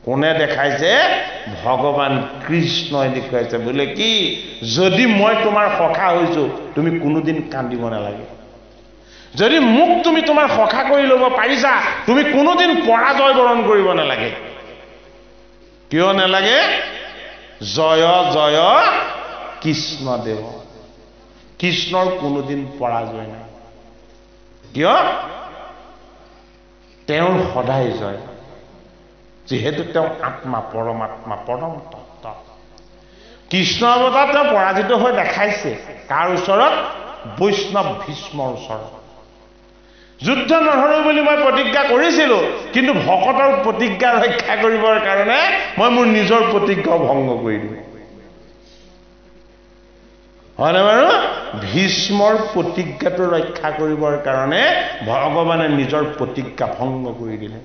কোনে দেখাইছে ভগৱান কৃষ্ণই দেখুৱাইছে বোলে কি যদি মই তোমাৰ সখা হৈছো তুমি কোনোদিন কান্দিব নালাগে যদি মোক তুমি তোমাৰ সখা কৰি ল'ব পাৰিছা তুমি কোনোদিন পৰাজয় বৰণ কৰিব নালাগে কিয় নালাগে জয় জয় কৃষ্ণদেৱ কৃষ্ণৰ কোনোদিন পৰাজয় নাই কিয় তেওঁৰ সদায় জয় যেহেতু তেওঁ আত্মা পৰমাত্মা পৰম তত্ত্ব কৃষ্ণ অৱতাৰ তেওঁ পৰাজিত হৈ দেখাইছে কাৰ ওচৰত বৈষ্ণৱ ভীষ্মৰ ওচৰত যুদ্ধ নহৰো বুলি মই প্ৰতিজ্ঞা কৰিছিলো কিন্তু ভকতৰ প্ৰতিজ্ঞা ৰক্ষা কৰিবৰ কাৰণে মই মোৰ নিজৰ প্ৰতিজ্ঞা ভংগ কৰিলো হয়নে বাৰু ভীষ্মৰ প্ৰতিজ্ঞাটো ৰক্ষা কৰিবৰ কাৰণে ভগৱানে নিজৰ প্ৰতিজ্ঞা ভংগ কৰি দিলে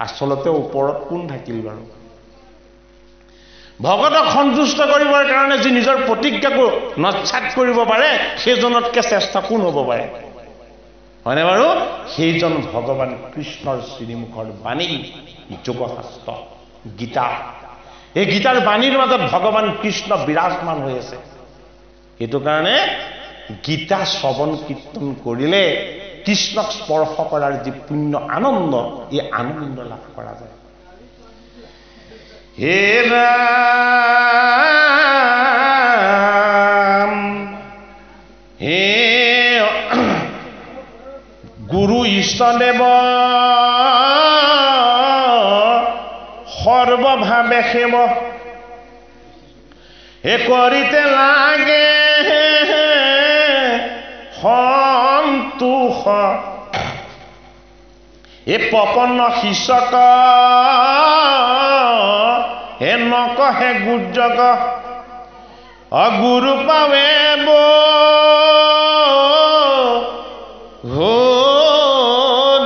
আচলতে ওপৰত কোন থাকিল বাৰু ভগতক সন্তুষ্ট কৰিবৰ কাৰণে যি নিজৰ প্ৰতিজ্ঞাকো নচ্ছাত কৰিব পাৰে সেইজনতকৈ চেষ্টা কোন হ'ব পাৰে হয়নে বাৰু সেইজন ভগৱান কৃষ্ণৰ শ্ৰীমুখৰ বাণী যোগশাস্ত্ৰ গীতা এই গীতাৰ বাণীৰ মাজত ভগৱান কৃষ্ণ বিৰাজমান হৈ আছে এইটো কাৰণে গীতা শ্ৰৱণ কীৰ্তন কৰিলে কৃষ্ণক স্পৰ্শ কৰাৰ যি পুণ্য আনন্দ এই আনন্দ লাভ কৰা যায় হে ৰাম হে গুৰু ইষ্টদেৱ সৰ্বভাৱে সেৱ হে কৰিতে লাগে সন্তোষ এ পপন্ন শিষক হে নকহে গুজক অগুৰু পাৱে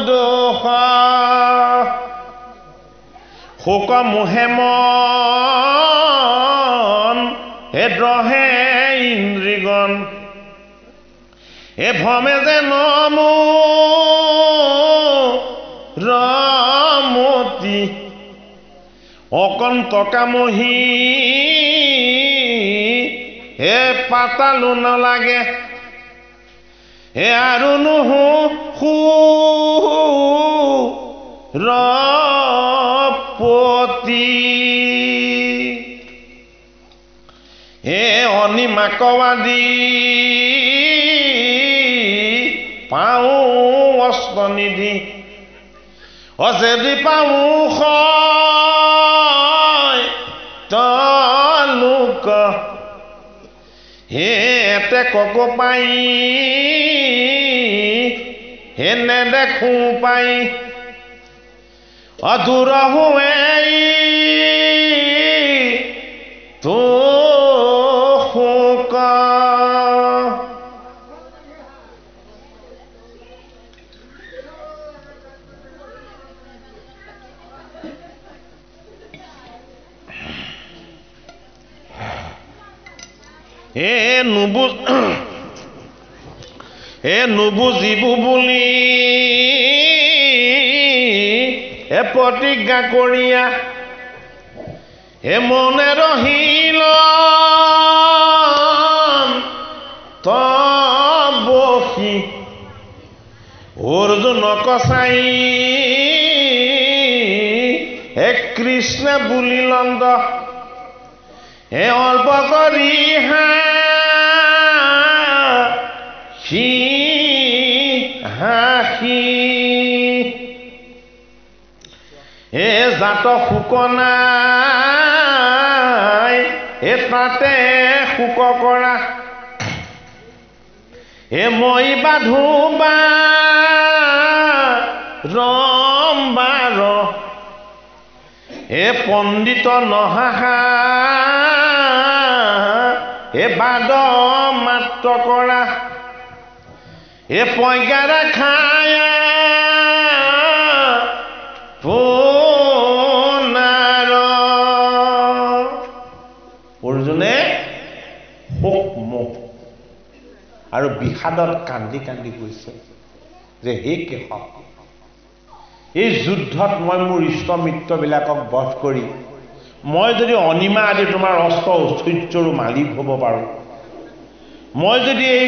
দোষ শোক মোহে মন হে দ্ৰহে ইন্দ্ৰিগণ হে ভমে যে নমো ৰমতি অকন্তকামহী হে পাতালো নালাগে হে আৰু নুহু ৰপতি হে অনিমাকবাদী পাওঁ অস্ত্ৰনিধি অজেদি পাওঁ তলোক হে এতে কক পাই হে নেদেখো পাই অদূৰ হুৱে তো শোক নুবুজিবু বুলি প্ৰতিজ্ঞা কৰিয়া হে মনে ৰহিল তবসি অৰ্জুনক চাই হে কৃষ্ণ বুলি লন্দ হে অল্প কৰি হাসি হে জাত শোক নাই হে তাতে শোক কৰা হে মই বাধো বা ৰম্বাৰ হে পণ্ডিত নহাহা হে বাদ মাত্ৰ কৰা হে পইগাৰা খায় পুনাৰ অৰ্জুনে শোক মোহ আৰু বিষাদত কান্দি কান্দি গৈছে যে হে কেশৱ এই যুদ্ধত মই মোৰ ইষ্ট মিত্ৰবিলাকক বধ কৰি মই যদি অনিমা আদি তোমাৰ অস্ত্ৰ ঐশ্বৰ্যৰো মালিক হ'ব পাৰোঁ, মই যদি এই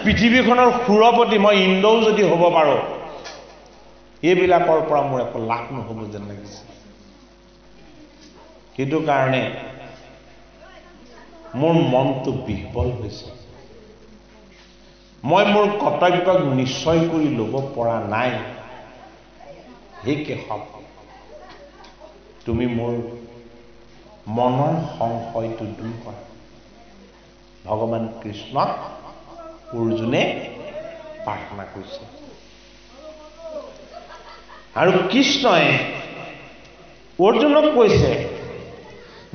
পৃথিৱীখনৰ সুৰপতি মই ইন্দ্ৰও যদি হ'ব পাৰোঁ, এইবিলাকৰ পৰা মোৰ একো লাভ নহ'ব যেন লাগিছে। সেইটো কাৰণে মোৰ মনটো বিহ্বল হৈছে। মই মোৰ কৰ্তব্যক নিশ্চয় কৰি ল'ব পৰা নাই। হে কেশৱ, তুমি মোৰ মনৰ সংশয়টো দূৰ কৰা। ভগৱান কৃষ্ণক অৰ্জুনে প্ৰাৰ্থনা কৰিছে। আৰু কৃষ্ণই অৰ্জুনক কৈছে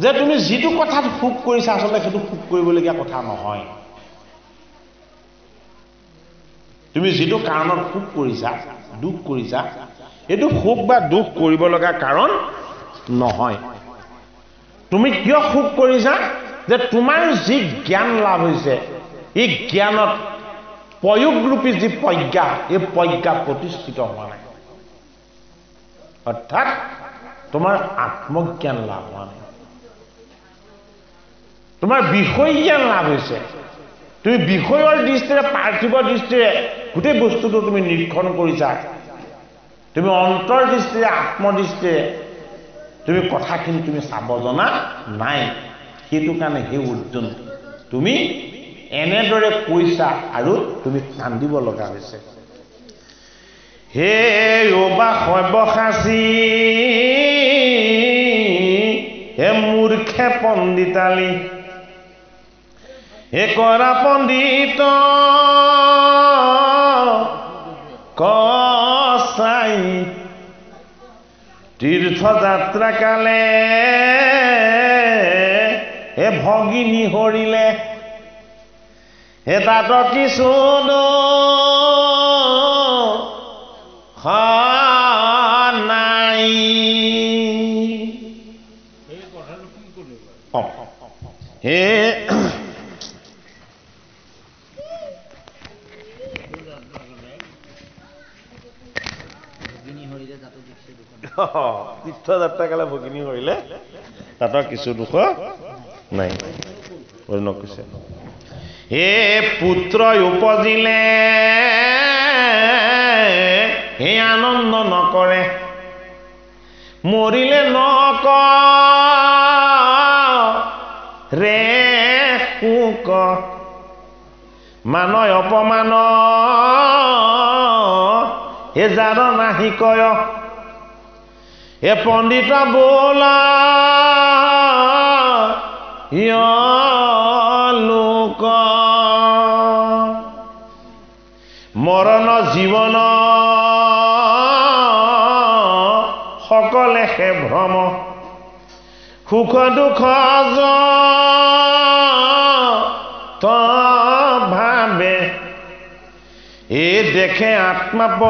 যে তুমি যিটো কথাত সুখ কৰিছা আচলতে সেইটো সুখ কৰিবলগীয়া কথা নহয়। তুমি যিটো কাৰণত সুখ কৰিছা, দুখ কৰিছা, এইটো সুখ বা দুখ কৰিব লগা কাৰণ নহয়। তুমি কিয় সুখ কৰিছা? যে তোমাৰ যি জ্ঞান লাভ হৈছে, এই জ্ঞানত প্ৰয়োগৰূপী যি প্ৰজ্ঞা, এই প্ৰজ্ঞা প্ৰতিষ্ঠিত হোৱা নাই। অৰ্থাৎ তোমাৰ আত্মজ্ঞান লাভ হোৱা নাই। তোমাৰ বিষয় জ্ঞান লাভ হৈছে। তুমি বিষয়ৰ দৃষ্টিৰে, পাৰ্থিৱ দৃষ্টিৰে গোটেই বস্তুটো তুমি নিৰীক্ষণ কৰিছা। তুমি অন্তৰ দৃষ্টিৰে, আত্মদৃষ্টিৰে তুমি কথাখিনি তুমি চাব জনা নাই। সেইটো কাৰণে হে অৰ্জুন, তুমি এনেদৰে কৈছা আৰু তুমি কান্দিব লগা হৈছে। হে অবা সব্যসাচী, হে মূৰ্খে পণ্ডিতালী, হে কৰা পণ্ডিত কসাই, তীৰ্থযাত্ৰা কালে হে ভগিনী হৰিলে, হে তাত কিছু নাই। হে তীৰ্থযাত্ৰা কালে ভগিনী হৰিলে তাত কিছু দুখ নাই। অৰ্জুনক কৈছে, হে পুত্ৰ উপজিলে হে আনন্দ নকৰে, মৰিলে নক ৰে শোক, মানয় অপমান হে যাৰ নাহি কয়, হে পণ্ডিত বোলা লোক, মৰণ জীৱন সকলে হে ভ্ৰম, সুখ দুখ ভাবে, এ দেখে আত্মাপৰ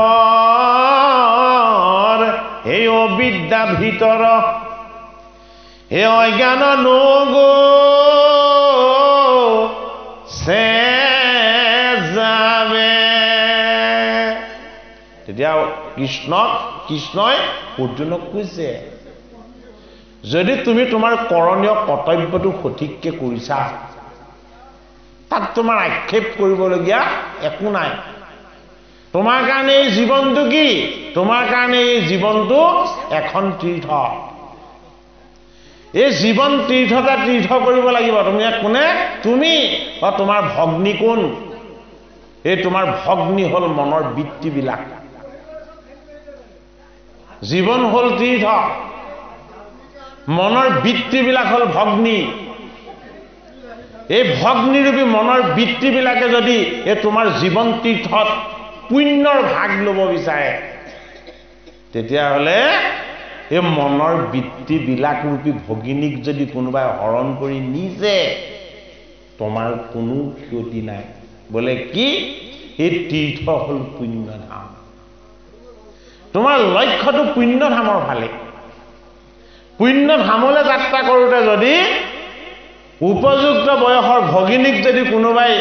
এই অবিদ্যা ভিতৰ, হে অজ্ঞান নগো সে যাবে। তেতিয়া কৃষ্ণই অৰ্জুনক কৈছে, যদি তুমি তোমাৰ কৰণীয় কৰ্তব্যটো সঠিককে কৰিছা, তাত তোমাৰ আক্ষেপ কৰিবলগীয়া একো নাই। তোমাৰ কাৰণে এই জীৱনটো কি? তোমাৰ কাৰণে এই জীৱনটো এখন তীৰ্থ। এই জীৱন তীৰ্থটা তীৰ্থ কৰিব লাগিব। তুমি কোনে? তুমি বা তোমাৰ ভগ্নী কোন? এই তোমাৰ ভগ্নী হ'ল মনৰ বৃত্তিবিলাক। জীৱন হ'ল তীৰ্থ, মনৰ বৃত্তিবিলাক হ'ল ভগ্নী। এই ভগ্নীৰূপী মনৰ বৃত্তিবিলাকে যদি এই তোমাৰ জীৱন তীৰ্থত পুণ্যৰ ভাগ ল'ব বিচাৰে, তেতিয়াহ'লে এই মনৰ বৃত্তিবিলাক ৰূপী ভগিনীক যদি কোনোবাই হৰণ কৰি নিছে, তোমাৰ কোনো ক্ষতি নাই। বোলে কি? এই তীৰ্থ হ'ল পুণ্যধাম। তোমাৰ লক্ষ্যটো পুণ্যধামৰ ফালে। পুণ্যধামলৈ যাত্ৰা কৰোঁতে যদি উপযুক্ত বয়সৰ ভগিনীক যদি কোনোবাই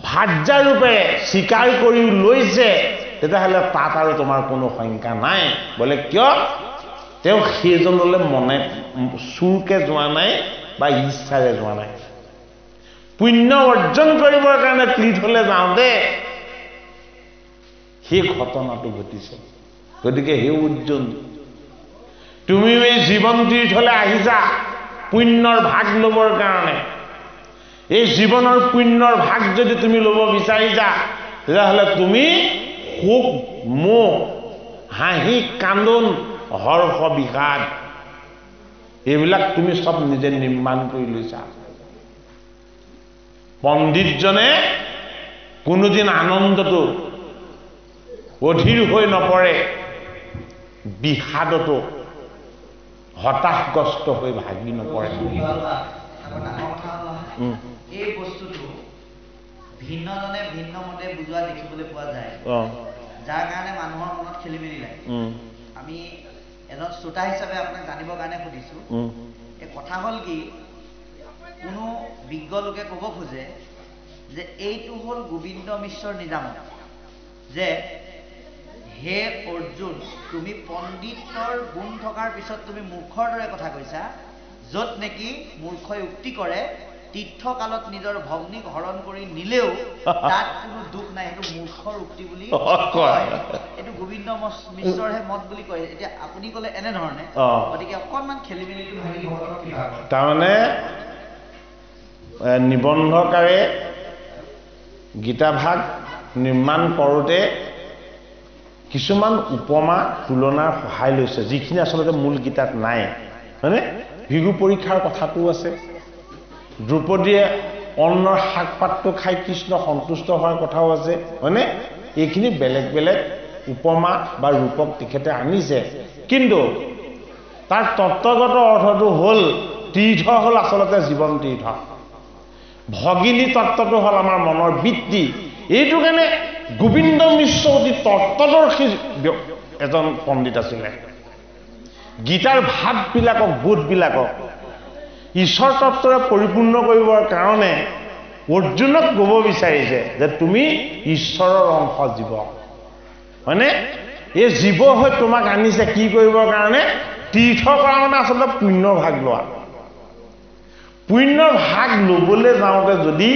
ভাৰ্যাৰূপে স্বীকাৰ কৰি লৈছে, তেতিয়াহ'লে তাত আৰু তোমাৰ কোনো সংখ্যা নাই। বোলে কিয়? তেওঁ সেইজনলৈ মনে চুৰকে যোৱা নাই বা ইচ্ছাৰে যোৱা নাই। পুণ্য অৰ্জন কৰিবৰ কাৰণে তীৰ্থলৈ যাওঁতে সেই ঘটনাটো ঘটিছে। গতিকে হে অৰ্জুন, তুমিও এই জীৱন তীৰ্থলৈ আহিছা পুণ্যৰ ভাগ ল'বৰ কাৰণে। এই জীৱনৰ পুণ্যৰ ভাগ যদি তুমি ল'ব বিচাৰিছা, তেতিয়াহ'লে তুমি সুখ মোহ হাঁহি কান্দোন হৰ্ষ বিষাদ এইবিলাক তুমি চব নিজে নিৰ্মাণ কৰি লৈছা। পণ্ডিতজনে কোনোদিন আনন্দটো অধীৰ হৈ নপৰে, বিষাদতো হতাশগ্ৰস্ত হৈ ভাগি নপৰে। এই বস্তুটো ভিন্নজনে ভিন্ন মতে বুজোৱা দেখিবলৈ পোৱা যায়, যাৰ কাৰণে মানুহৰ মনত খেলি মেলি লাগে। আমি এজন শ্ৰোতা হিচাপে আপোনাক জানিবৰ কাৰণে সুধিছো, এই কথা হ'ল কি, কোনো বিজ্ঞ লোকে ক'ব খোজে যে এইটো হ'ল গোবিন্দ মিশ্ৰৰ নিজামত, যে হে অৰ্জুন, তুমি পণ্ডিতৰ গুণ থকাৰ পিছত তুমি মূৰ্খৰ দৰে কথা কৈছা। য'ত নেকি মূৰ্খই উক্তি কৰে তীৰ্থকালত নিজৰ ভগ্নীক হৰণ কৰি নিলেও তাত কোনো দুখ নাই, সেইটো মূৰ্খৰ উক্তি বুলি কয়। এইটো গোবিন্দ মিশ্ৰৰহে মত বুলি কয়। এতিয়া আপুনি ক'লে এনেধৰণে, গতিকে অকণমান খেলি মেলিটো ভাগি তাৰমানে নিবন্ধকাৰে গীতাভাগ নিৰ্মাণ কৰোঁতে কিছুমান উপমা তুলনাৰ সহায় লৈছে, যিখিনি আচলতে মূল গীতাত নাই। হয়নে? ভৃগু পৰীক্ষাৰ কথাটো আছে, দ্ৰৌপদীয়ে অন্নৰ শাক পাতটো খাই কৃষ্ণ সন্তুষ্ট হোৱাৰ কথাও আছে। হয়নে? এইখিনি বেলেগ বেলেগ উপমা বা ৰূপক তেখেতে আনিছে, কিন্তু তাৰ তত্ত্বগত অৰ্থটো হ'ল তীৰ্থ হ'ল আচলতে জীৱন তীৰ্থ। ভগিনী তত্ত্বটো হ'ল আমাৰ মনৰ বৃত্তি। এইটো কাৰণে গোবিন্দ মিশ্ৰ অতি তত্ত্বদৰ্শী এজন পণ্ডিত আছিলে। গীতাৰ ভাৱবিলাকক বোধবিলাকক ঈশ্বৰ তত্ত্বৰে পৰিপূৰ্ণ কৰিবৰ কাৰণে অৰ্জুনক ক'ব বিচাৰিছে যে তুমি ঈশ্বৰৰ অংশ জীৱ। হয়নে? এই জীৱ হৈ তোমাক আনিছে কি কৰিবৰ কাৰণে? তীৰ্থ কৰা মানে আচলতে পুণ্যৰ ভাগ লোৱা। পুণ্যৰ ভাগ ল'বলৈ যাওঁতে যদি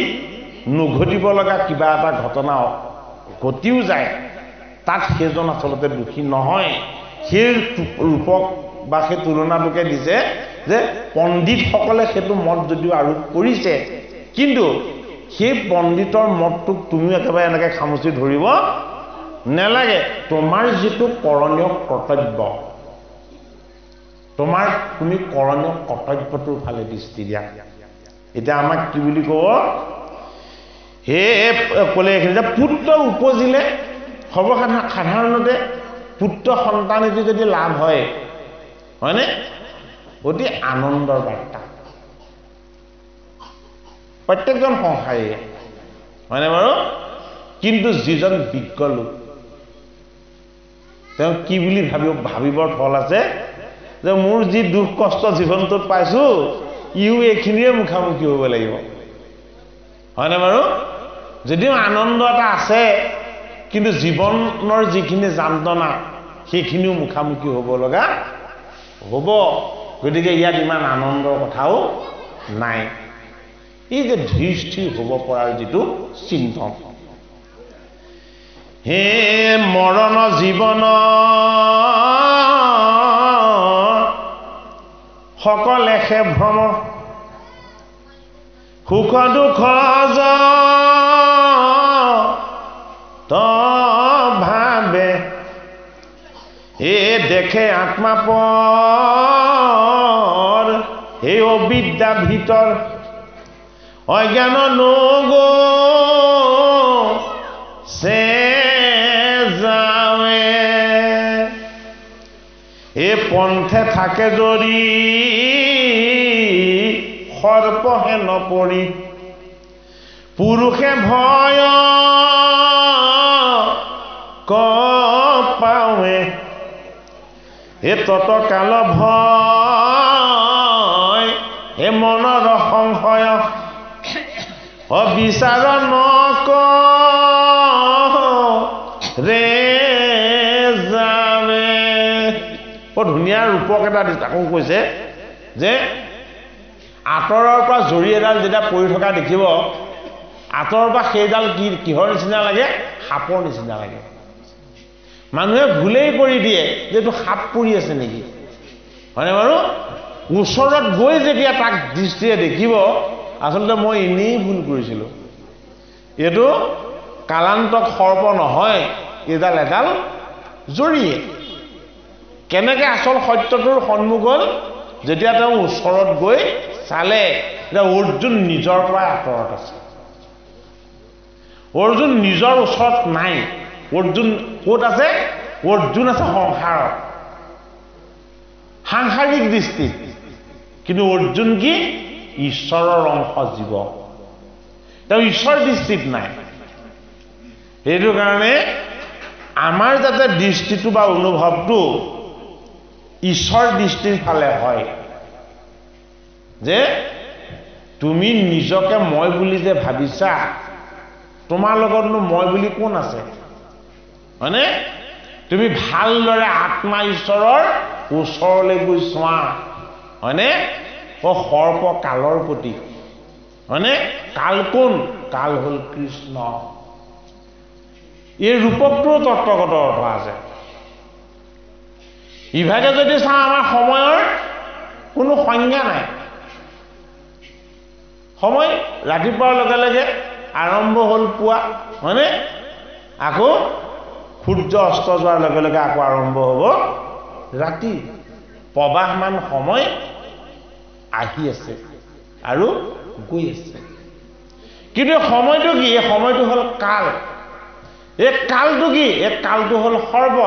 নঘটিব লগা কিবা এটা ঘটনা ঘটিও যায়, তাত সেইজন আচলতে দোষী নহয়। সেই ৰূপক বা সেই তুলনাটোকে দিছে যে পণ্ডিতসকলে সেইটো মত যদিও আৰোপ কৰিছে, কিন্তু সেই পণ্ডিতৰ মতটোক তুমিও একেবাৰে এনেকৈ খামুচি ধৰিব নেলাগে। তোমাৰ যিটো কৰণীয় কৰ্তব্য, তোমাৰ তুমি কৰণীয় কৰ্তব্যটোৰ ফালে দৃষ্টি দিয়া। এতিয়া আমাক কি বুলি ক'ব? হে ক'লে এইখিনি যে পুত্ৰ উপজিলে, সাধাৰণতে পুত্ৰ সন্তান এটি যদি লাভ হয়, হয়নে, অতি আনন্দৰ বাৰ্তা প্ৰত্যেকজন সংসাৰীয়ে, হয়নে বাৰু? কিন্তু যিজন বিজ্ঞ লোক, তেওঁ কি বুলি ভাবিবৰ থল আছে যে মোৰ যি দুখ কষ্ট জীৱনটোত পাইছো, ইও এইখিনিয়ে মুখামুখি হ'ব লাগিব। হয়নে বাৰু? যদিও আনন্দ এটা আছে, কিন্তু জীৱনৰ যিখিনি যান্ত্ৰণা সেইখিনিও মুখামুখি হ'ব লগা হ'ব। গতিকে ইয়াত ইমান আনন্দৰ কথাও নাই। এই যে ধীৰ স্থিৰ হ'ব পৰাৰ যিটো চিন্তন, হে মৰণ জীৱন সকলেহে ভ্ৰম, সুখ দুখ ভাবে এ দেখে আত্মা পৰ, হে অবিদ্যা ভিতৰ অজ্ঞান নগ সে যাৱে, এ পন্থে থাকে যদি সৰ্পহে নপৰি, পুৰুষে ভয় পাৱে, এ ততকাল ভয় হে মনৰ সংশয়, অবিচাৰ নক ৰে বৰ ধুনীয়া ৰূপক এটা দিছে। আকৌ কৈছে যে আঁতৰৰ পৰা জৰি এডাল যেতিয়া পৰি থকা দেখিব, আঁতৰৰ পৰা সেইডাল কিহৰ নিচিনা লাগে? সাপৰ নিচিনা লাগে। মানুহে ভুলেই কৰি দিয়ে যে এইটো সাপ পৰি আছে নেকি, হয়নে বাৰু? ওচৰত গৈ যেতিয়া তাক দৃষ্টিৰে দেখিব, আচলতে মই এনেই ভুল কৰিছিলোঁ, এইটো কালান্তক সৰ্প নহয়, এডাল জৰিয়ে। কেনেকৈ আচল সত্যটোৰ সন্মুখ হ'ল? যেতিয়া তেওঁ ওচৰত গৈ চালে যে অৰ্জুন নিজৰ পৰা আঁতৰত আছে, অৰ্জুন নিজৰ ওচৰত নাই। অৰ্জুন ক'ত আছে? অৰ্জুন আছে সংসাৰত, সাংসাৰিক দৃষ্টিত। কিন্তু অৰ্জুন কি? ঈশ্বৰৰ অংশ জীৱ, তেওঁ ঈশ্বৰ দৃষ্টিত নাই। সেইটো কাৰণে আমাৰ যাতে দৃষ্টিটো বা অনুভৱটো ঈশ্বৰ দৃষ্টিৰ ফালে হয়, যে তুমি নিজকে মই বুলি যে ভাবিছা, তোমাৰ লগতনো মই বুলি কোন আছে, হয়নে? তুমি ভালদৰে আত্মা ঈশ্বৰৰ ওচৰলৈ গৈ চোৱা, হয়নে? সৰ্প কালৰ প্ৰতীক, হয়নে? কাল কোন? কাল হ'ল কৃষ্ণ। এই ৰূপকটোৰ তত্ত্বগত অৰ্থ আছে। ইভাগে যদি চাওঁ, আমাৰ সময়ৰ কোনো সংজ্ঞা নাই। সময় ৰাতিপুৱাৰ লগে লগে আৰম্ভ হ'ল পুৱা, হয়নে? আকৌ সূৰ্য অস্ত যোৱাৰ লগে লগে আকৌ আৰম্ভ হ'ব ৰাতি। প্ৰবাহমান সময় আহি আছে আৰু গৈ আছে। কিন্তু সময়টো কি? এই সময়টো হ'ল কাল। এই কালটো কি? এই কালটো হ'ল সৰ্প।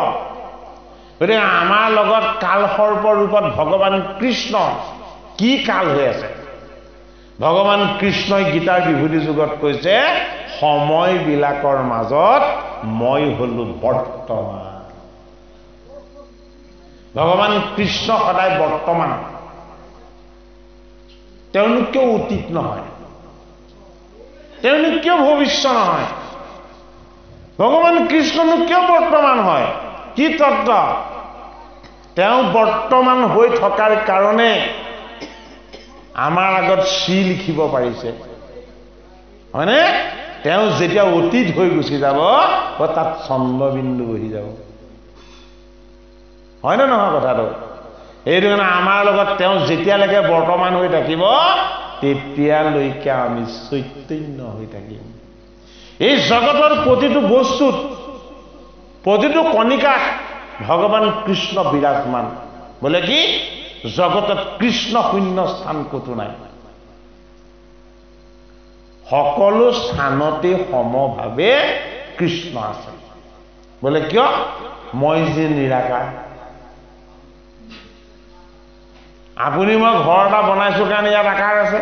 গতিকে আমাৰ লগত কাল সৰ্প ৰূপত ভগৱান কৃষ্ণ কি কাল হৈ আছে? ভগৱান কৃষ্ণই গীতাৰ বিভূতি যুগত কৈছে, সময়বিলাকৰ মাজত মই হলো বৰ্তমান। ভগৱান কৃষ্ণ সদায় বৰ্তমান। তেওঁনো কিয় অতীত নহয়? তেওঁনো কিয় ভৱিষ্য নহয়? ভগৱান কৃষ্ণনো কিয় বৰ্তমান হয়? কি তত্ত্ব? তেওঁ বৰ্তমান হৈ থকাৰ কাৰণে আমাৰ আগত শ্ৰী লিখিব পাৰিছে, হয়নে? তেওঁ যেতিয়া অতীত হৈ গুচি যাব, তাত চন্দ্ৰবিন্দু বহি যাব, হয়নে নহয় কথাটো? সেইটো কাৰণে আমাৰ লগত তেওঁ যেতিয়ালৈকে বৰ্তমান হৈ থাকিব, তেতিয়ালৈকে আমি চৈতন্য হৈ থাকিম। এই জগতৰ প্ৰতিটো বস্তুত, প্ৰতিটো কণিকাত ভগৱান কৃষ্ণ বিৰাজমান। বোলে কি? জগতত কৃষ্ণ শূন্য স্থান ক'তো নাই। সকলো স্থানতে সমভাৱে কৃষ্ণ আছে। বোলে কিয়? মই যে নিৰাকাৰ। আপুনি মই ঘৰ এটা বনাইছো কাৰণে ইয়াত আকাৰ আছে,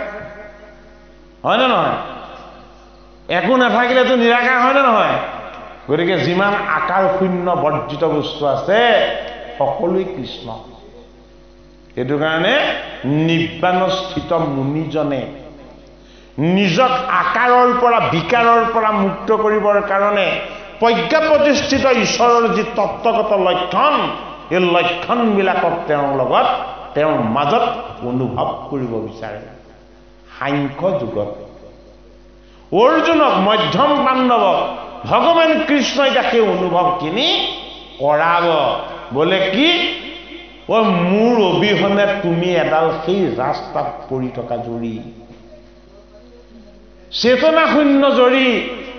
হয়নে নহয়? একো নাথাকিলেতো নিৰাকাৰ, হয়নে নহয়? গতিকে যিমান আকাৰ শূন্য বৰ্জিত বস্তু আছে, সকলোৱে কৃষ্ণ। সেইটো কাৰণে নিব্বাণস্থিত মুনিজনে নিজক আকাৰৰ পৰা বিকাৰৰ পৰা মুক্ত কৰিবৰ কাৰণে প্ৰজ্ঞা প্ৰতিষ্ঠিত ঈশ্বৰৰ যি তত্ত্বগত লক্ষণ, এই লক্ষণবিলাকক তেওঁৰ মাজত অনুভৱ কৰিব বিচাৰে। সাংখ্য যুগত অৰ্জুনক, মধ্যম পাণ্ডৱক ভগৱান কৃষ্ণই সেই অনুভৱখিনি কৰাব। বোলে কি? মোৰ অবিহনে তুমি এডাল সেই ৰাস্তাত পৰি থকা জৰি, চেতনা শূন্য জৰি।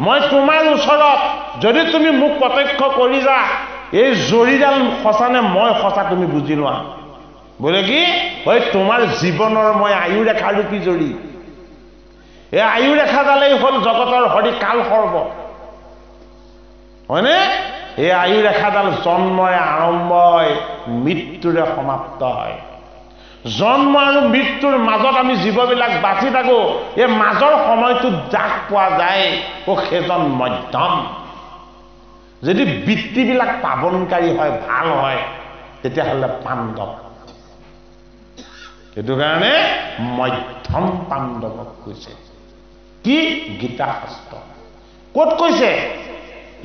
মই তোমাৰ ওচৰত, যদি তুমি মোক প্ৰত্যক্ষ কৰি যা, এই জৰিডাল সঁচা নে মই সঁচা তুমি বুজি লোৱা। বোলে কি? তোমাৰ জীৱনৰ মই আয়ুৰেখাৰূপী জৰি। এই আয়ুৰেখাডালেই হ'ল জগতৰ হৰি কাল সৰ্ব, হয়নে? এই আয়ুৰেখাডাল জন্মৰে আৰম্ভ হয়, মৃত্যুৰে সমাপ্ত হয়। জন্ম আৰু মৃত্যুৰ মাজত আমি জীৱবিলাক বাচি থাকো। এই মাজৰ সময়টোত যাক পোৱা যায়, সেইজন মধ্যম। যদি বৃত্তিবিলাক পাৱনকাৰী হয়, ভাল হয়, তেতিয়াহ'লে পাণ্ডৱ। সেইটো কাৰণে মধ্যম পাণ্ডৱক কৈছে। কি? গীতা শাস্ত্ৰ। ক'ত কৈছে?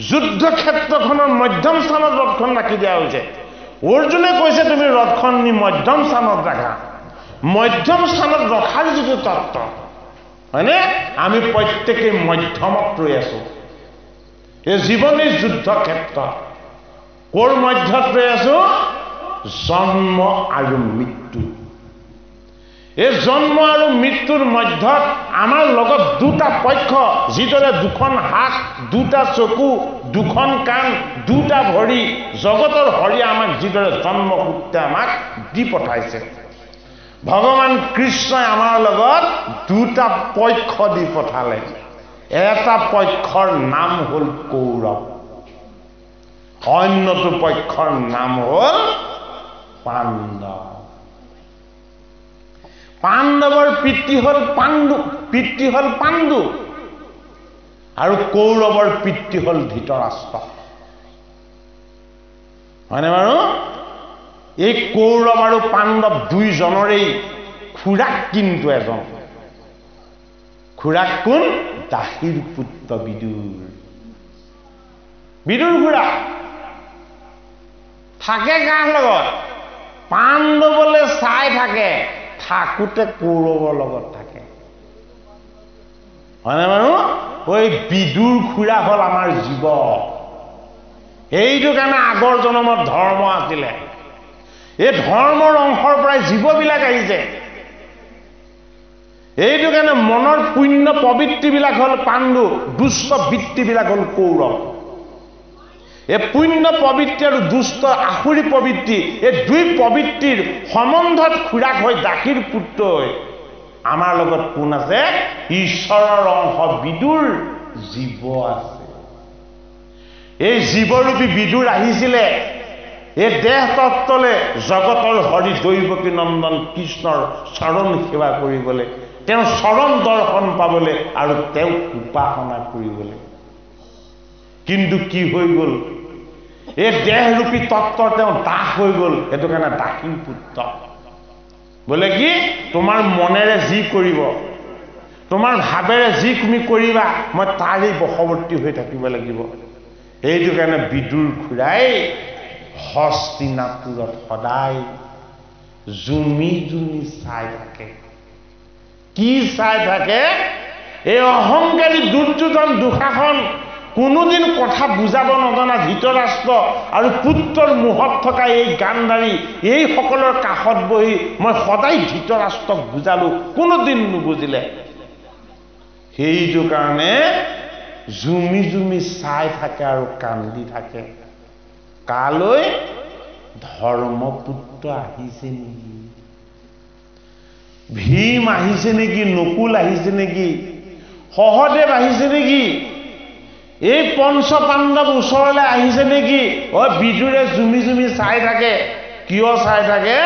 যুদ্ধ ক্ষেত্ৰখনৰ মধ্যম স্থানত ৰথখন ৰাখি দিয়া হৈছে। অৰ্জুনে কৈছে তুমি ৰথখন নি মধ্যম স্থানত ৰাখা। মধ্যম স্থানত ৰখাৰ যিটো তত্ত্ব, হয়নে? আমি প্ৰত্যেকেই মধ্যমত ৰৈ আছো। এই জীৱনী যুদ্ধ ক্ষেত্ৰ ক'ৰ মধ্যত ৰৈ আছো? জন্ম আৰু মৃত্যু। এই জন্ম আৰু মৃত্যুৰ মধ্যত আমাৰ লগত দুটা পক্ষ, যিদৰে দুখন হাত, দুটা চকু, দুখন কাণ, দুটা ভৰি, জগতৰ হৰি আমাক যিদৰে জন্মসূত্ৰে আমাক দি পঠাইছে, ভগৱান কৃষ্ণই আমাৰ লগত দুটা পক্ষ দি পঠালে। এটা পক্ষৰ নাম হ'ল কৌৰৱ, অন্যটো পক্ষৰ নাম হ'ল পাণ্ডৱ। পাণ্ডৱৰ পিতৃ হ'ল পাণ্ডু আৰু কৌৰৱৰ পিতৃ হ'ল ধৃতৰাষ্ট্ৰ। হয়নে বাৰু? এই কৌৰৱ আৰু পাণ্ডৱ দুইজনৰেই খুৰাক কিন্তু এজন। খুৰাক কোন? দাসীৰ পুত্ৰ বিদুৰ। বিদুৰ খুৰাক থাকে কাৰ লগত? পাণ্ডৱলৈ চাই থাকে, থাকোঁতে কৌৰৱৰ লগত থাকে। হয়নে বাৰু? ঐ বিদুৰ খুৰা হ'ল আমাৰ জীৱ। এইটো কাৰণে আগৰ জন্মত ধৰ্ম আছিলে। এই ধৰ্মৰ অংশৰ পৰাই জীৱবিলাক আহিছে। এইটো কাৰণে মনৰ পুণ্য প্ৰবৃত্তিবিলাক হ'ল পাণ্ডু, দুষ্ট বৃত্তিবিলাক হ'ল কৌৰৱ। এই পুণ্য প্ৰবৃত্তি আৰু দুষ্ট আসুৰী প্ৰবৃত্তি, এই দুই প্ৰবৃত্তিৰ সম্বন্ধত খুৰাক হৈ দাসীৰ পুত্ৰ হৈ আমাৰ লগত কোন আছে? ঈশ্বৰৰ অংশ বিদুৰ জীৱ আছে। এই জীৱৰূপী বিদুৰ আহিছিলে এই দেহ তত্ত্বলৈ জগতৰ হৰি দৈৱকী নন্দন কৃষ্ণৰ চৰণ সেৱা কৰিবলৈ, তেওঁ চৰণ দৰ্শন পাবলৈ আৰু তেওঁক উপাসনা কৰিবলৈ। কিন্তু কি হৈ গ'ল? এই দেহৰূপী তত্ত্বৰ তেওঁ দাস হৈ গ'ল। সেইটো কাৰণে দাসীৰ পুত্ৰ। বোলে কি? তোমাৰ মনেৰে যি কৰিব, তোমাৰ ভাৱেৰে যি তুমি কৰিবা, মই তাৰেই বশৱৰ্তী হৈ থাকিব লাগিব। এইটো কাৰণে বিদুৰ খুৰাই হস্তিনাপুৰত সদায় জুমি জুমি চাই থাকে। কি চাই থাকে? এই অহংকাৰী দুৰ্যোধন দুঃশাসন, কোনোদিন কথা বুজাব নজনা ধৃতৰাষ্ট্ৰ আৰু পুত্ৰৰ মুখত থকা এই গান্ধাৰী, এইসকলৰ কাষত বহি মই সদায় ধৃতৰাষ্ট্ৰক বুজালো, কোনোদিন নুবুজিলে। সেইটো কাৰণে জুমি জুমি চাই থাকে আৰু কান্দি থাকে। কালৈ? ধৰ্মপুত্ৰ আহিছে নেকি? ভীম আহিছে নেকি? নকুল আহিছে নেকি? সহদেৱ আহিছে নেকি? এই পঞ্চ পাণ্ডৱ ওচৰলৈ আহিছে নেকি? বিদুৰে জুমি জুমি চাই থাকে। কিয় চাই থাকে?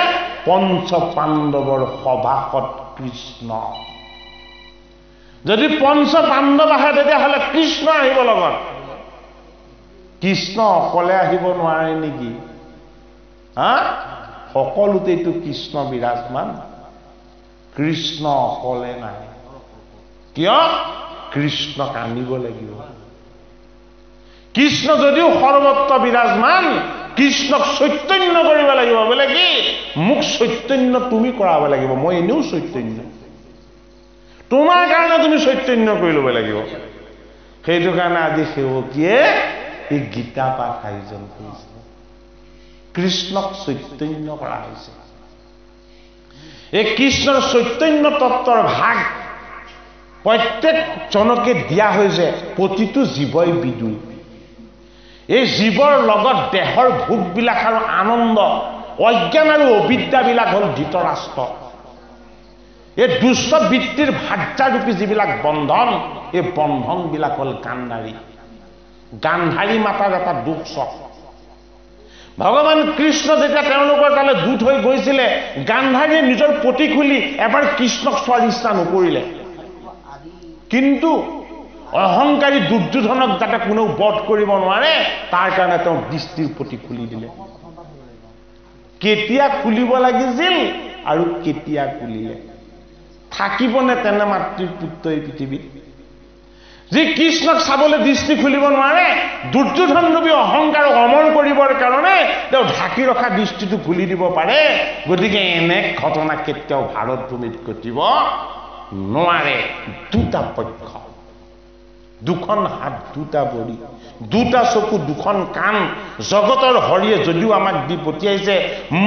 পঞ্চ পাণ্ডৱৰ সভাসদ কৃষ্ণ। যদি পঞ্চ পাণ্ডৱ আহে তেতিয়াহ'লে কৃষ্ণ আহিব লগত। কৃষ্ণ অকলে আহিব নোৱাৰে নেকি? সকলোতেইতো কৃষ্ণ বিৰাজমান। কৃষ্ণ অকলে নাই। কিয়? কৃষ্ণক আনিব লাগিব। কৃষ্ণ যদিও সৰ্বত্ৰ বিৰাজমান, কৃষ্ণক চৈতন্য কৰিব লাগিব। বোলে কি? মোক চৈতন্য তুমি কৰাব লাগিব। মই এনেও চৈতন্য, তোমাৰ কাৰণে তুমি চৈতন্য কৰি ল'ব লাগিব। সেইটো কাৰণে আজি সেৱকীয়ে এই গীতা পাঠ আয়োজন কৰিছে। কৃষ্ণক চৈতন্য কৰা হৈছে। এই কৃষ্ণৰ চৈতন্য তত্ত্বৰ ভাগ প্ৰত্যেকজনকে দিয়া হৈছে। প্ৰতিটো জীৱই বিদুৰ। এই জীৱৰ লগত দেহৰ ভোগবিলাক আৰু আনন্দ, অজ্ঞান আৰু অবিদ্যাবিলাক হ'ল ধৃতৰাষ্ট্ৰ। এই দুষ্ট বৃত্তিৰ ভাৰ্যাৰূপী যিবিলাক বন্ধন, এই বন্ধনবিলাক হ'ল গান্ধাৰী। গান্ধাৰী মাতাৰ এটা দুখ চক। ভগৱান কৃষ্ণ যেতিয়া তেওঁলোকৰ তালৈ দূত হৈ গৈছিলে, গান্ধাৰীয়ে নিজৰ পতি খুলি এবাৰ কৃষ্ণক চোৱাৰ ইচ্ছা নকৰিলে। কিন্তু অহংকাৰী দুৰ্যোধনক যাতে কোনেও বধ কৰিব নোৱাৰে, তাৰ কাৰণে তেওঁ দৃষ্টিৰ পতি খুলি দিলে। কেতিয়া খুলিব লাগিছিল আৰু কেতিয়া খুলিলে? থাকিবনে তেনে মাতৃৰ পুত্ৰ এই পৃথিৱীত? যি কৃষ্ণক চাবলৈ দৃষ্টি খুলিব নোৱাৰে, দুৰ্যোধন ৰূপী অহংকাৰক অমৰ কৰিবৰ কাৰণে তেওঁ ঢাকি ৰখা দৃষ্টিটো খুলি দিব পাৰে। গতিকে এনে ঘটনা কেতিয়াও ভাৰত ভূমিত ঘটিব নোৱাৰে। দুটা পক্ষ, দুখন হাত, দুটা ভৰি, দুটা চকু, দুখন কাণ, জগতৰ হৰিয়ে যদিও আমাক দি পঠিয়াইছে,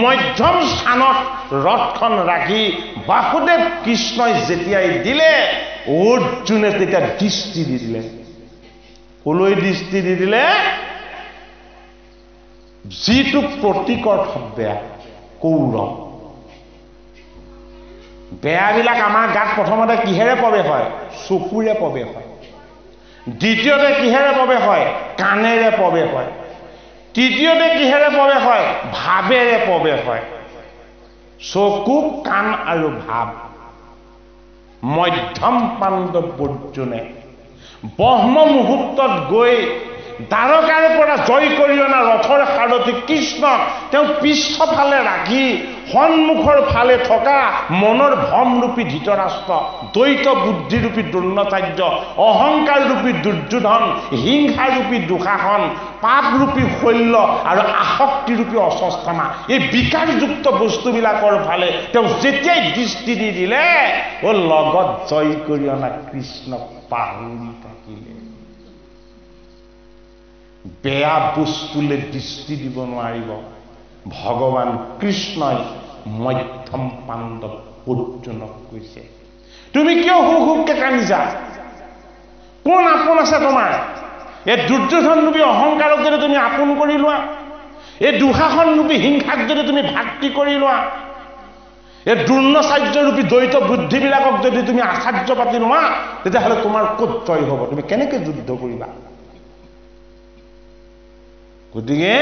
মধ্যম স্থানত ৰথখন ৰাখি বাসুদেৱ কৃষ্ণই যেতিয়াই দিলে, অৰ্জুনে তেতিয়া দৃষ্টি দি দিলে। কলৈ দৃষ্টি দি দিলে? যিটো প্ৰতীকৰ বেয়া, কৌৰৱ। বেয়াবিলাক আমাৰ গাত প্ৰথমতে কিহেৰে প্ৰৱেশ হয়? চকুৰে প্ৰৱেশ হয়। দ্বিতীয়তে কিহেৰে প্ৰৱেশ হয়? কাণেৰে প্ৰৱেশ হয়। তৃতীয়তে কিহেৰে প্ৰৱেশ হয়? ভাৱেৰে প্ৰৱেশ হয়। চকু, কাণ আৰু ভাৱ। মধ্যম পাণ্ডৱ অৰ্জুনে ব্ৰহ্ম মুহূৰ্তত গৈ দ্বাৰকাৰ পৰা জয় কৰি অনা ৰথৰ সাৰথি কৃষ্ণক তেওঁ পিছফালে ৰাখি সন্মুখৰ ফালে থকা মনৰ ভ্ৰমৰূপী ধৃতৰাষ্ট্ৰ, দ্বৈত বুদ্ধিৰূপী দ্ৰোণাচাৰ্য, অহংকাৰৰূপী দুৰ্যোধন, হিংসাৰূপী দুঃশাসন, পাপৰূপী শল্য আৰু আসক্তিৰূপী অশ্বত্থামা, এই বিকাৰযুক্ত বস্তুবিলাকৰ ফালে তেওঁ যেতিয়াই দৃষ্টি দি দিলে, লগত জয় কৰি অনা কৃষ্ণক পাহৰি থাকিলে। বেয়া বস্তুলে দৃষ্টি দিব নোৱাৰিব। ভগৱান কৃষ্ণই মধ্যম পাণ্ডৱ অৰ্জুনক কৈছে, তুমি কিয় হুককে কান্দিছা? কোন আপোন আছে তোমাৰ? এই দুৰ্যোধন ৰূপী অহংকাৰক যদি তুমি আপোন কৰি লোৱা, এই দুঃশাসন ৰূপী হিংসাক যদি তুমি ভাতৃ কৰি লোৱা, এই দ্ৰোণাচাৰ্য ৰূপী দ্বৈত বুদ্ধিবিলাকক যদি তুমি আচাৰ্য পাতি লোৱা, তেতিয়াহ'লে তোমাৰ ক'ত জয় হ'ব? তুমি কেনেকৈ যুদ্ধ কৰিবা? গতিকে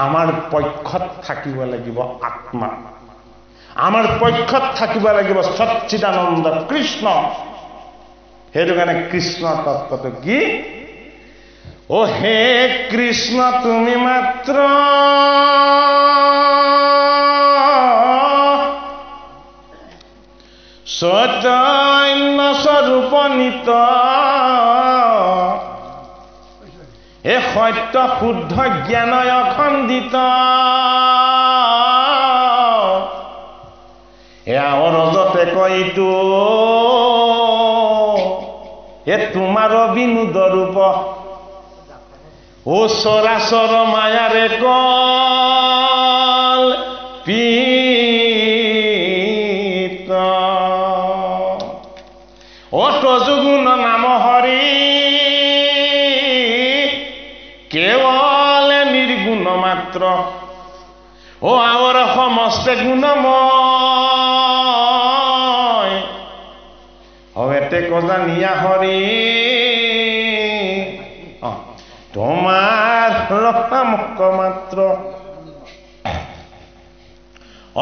আমাৰ পক্ষত থাকিব লাগিব আত্মা, আমাৰ পক্ষত থাকিব লাগিব সচ্চিদানন্দ কৃষ্ণ। সেইটো কাৰণে কৃষ্ণৰ তত্ত্বটো কি? অ হে কৃষ্ণ তুমি মাত্ৰ চৈতন্য স্বৰূপ নিত, এ সত্য শুদ্ধ জ্ঞানয় অখণ্ডিত, এয়া অৰজতে কইটো এ তোমাৰ বিনোদ ৰূপ, ও চৰাচৰ মায়াৰে কল পিত, অত যুগুণ নাম হৰি কেৱল নিৰ্গুণ মাত্ৰ, ও আৱৰ সমস্ত গুণময়, হৱেতে কজানিয়া হৰি তোমাৰ ৰসামক মাত্ৰ,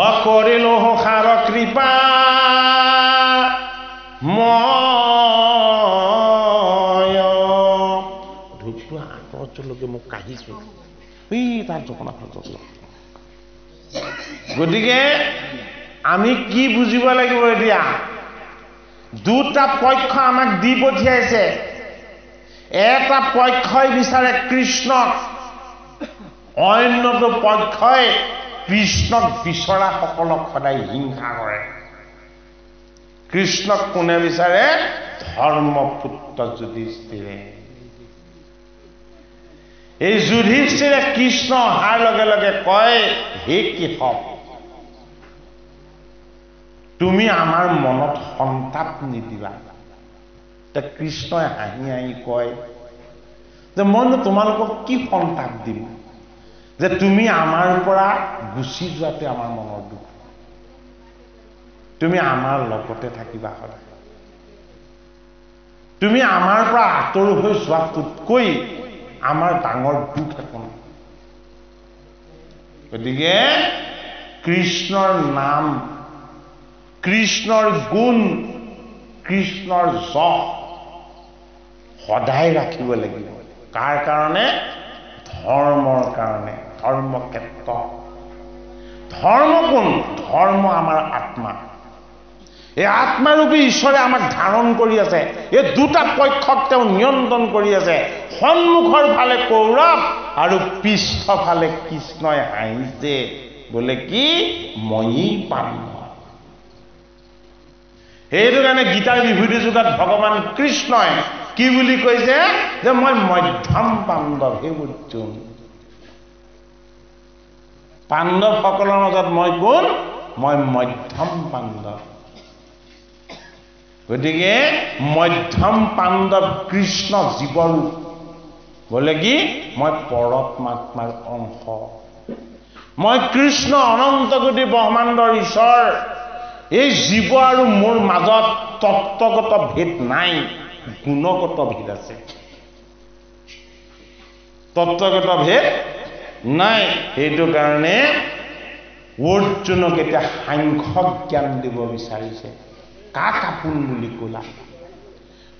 অকৰিলো সাৰ কৃপা ময়। ধূপটো আঁতৰলৈকে মোক কাঢ়িছো, তাৰ জপনা ফাল। গতিকে আমি কি বুজিব লাগিব এতিয়া? দুটা পক্ষ আমাক দি পঠিয়াইছে। এটা পক্ষই বিচাৰে কৃষ্ণক, অন্যটো পক্ষই কৃষ্ণক বিচৰা সকলক সদায় হিংসা কৰে। কৃষ্ণক কোনে বিচাৰে? ধৰ্মপুত্ৰ যুধিষ্ঠিৰে। এই যুধিষ্ঠিৰে কৃষ্ণ অহাৰ লগে লগে কয়, হে কেশৱ, তুমি আমাৰ মনত সন্তাপ নিদিবা। কৃষ্ণই হাঁহি হাঁহি কয় যে মইনো তোমালোকক কি সন্তাপ দিম যে তুমি আমাৰ পৰা গুচি যোৱাতে আমাৰ মনৰ দুখ, তুমি আমাৰ লগতে থাকিবা সদায়, তুমি আমাৰ পৰা আঁতৰ হৈ যোৱাটোতকৈ আমাৰ ডাঙৰ দুখ একো নাই। গতিকে কৃষ্ণৰ নাম, কৃষ্ণৰ গুণ, কৃষ্ণৰ যশ সদায় ৰাখিব লাগিব। কাৰ কাৰণে? ধৰ্মৰ কাৰণে। ধৰ্মক্ষেত্ৰ। ধৰ্ম কোন? ধৰ্ম আমাৰ আত্মা। এই আত্মাৰূপী ঈশ্বৰে আমাক ধাৰণ কৰি আছে। এই দুটা পক্ষক তেওঁ নিয়ন্ত্ৰণ কৰি আছে। সন্মুখৰ ফালে কৌৰৱ আৰু পৃষ্ঠফালে কৃষ্ণই হাঁহিছে, বোলে কি ময়ী পাণ্ডৱ। সেইটো কাৰণে গীতাৰ বিভূতি যুগত ভগৱান কৃষ্ণই কি বুলি কৈছে যে মই মধ্যম পাণ্ডৱ। হে অৰ্জুন, পাণ্ডৱসকলৰ মাজত মই কোন? মই মধ্যম পাণ্ডৱ। গতিকে মধ্যম পাণ্ডৱ কৃষ্ণ জীৱৰূপ, বোলে কি মই পৰমাত্মাৰ অংশ, মই কৃষ্ণ অনন্ত কোটি ব্ৰহ্মাণ্ডৰ ঈশ্বৰ। এই জীৱ আৰু মোৰ মাজত তত্ত্বগত ভেদ নাই, গুণগত ভেদ আছে। তত্ত্বগত ভেদ নাই। সেইটো কাৰণে অৰ্জুনক এতিয়া সাংখ্য জ্ঞান দিব বিচাৰিছে। কাক আপোন বুলি ক'লা?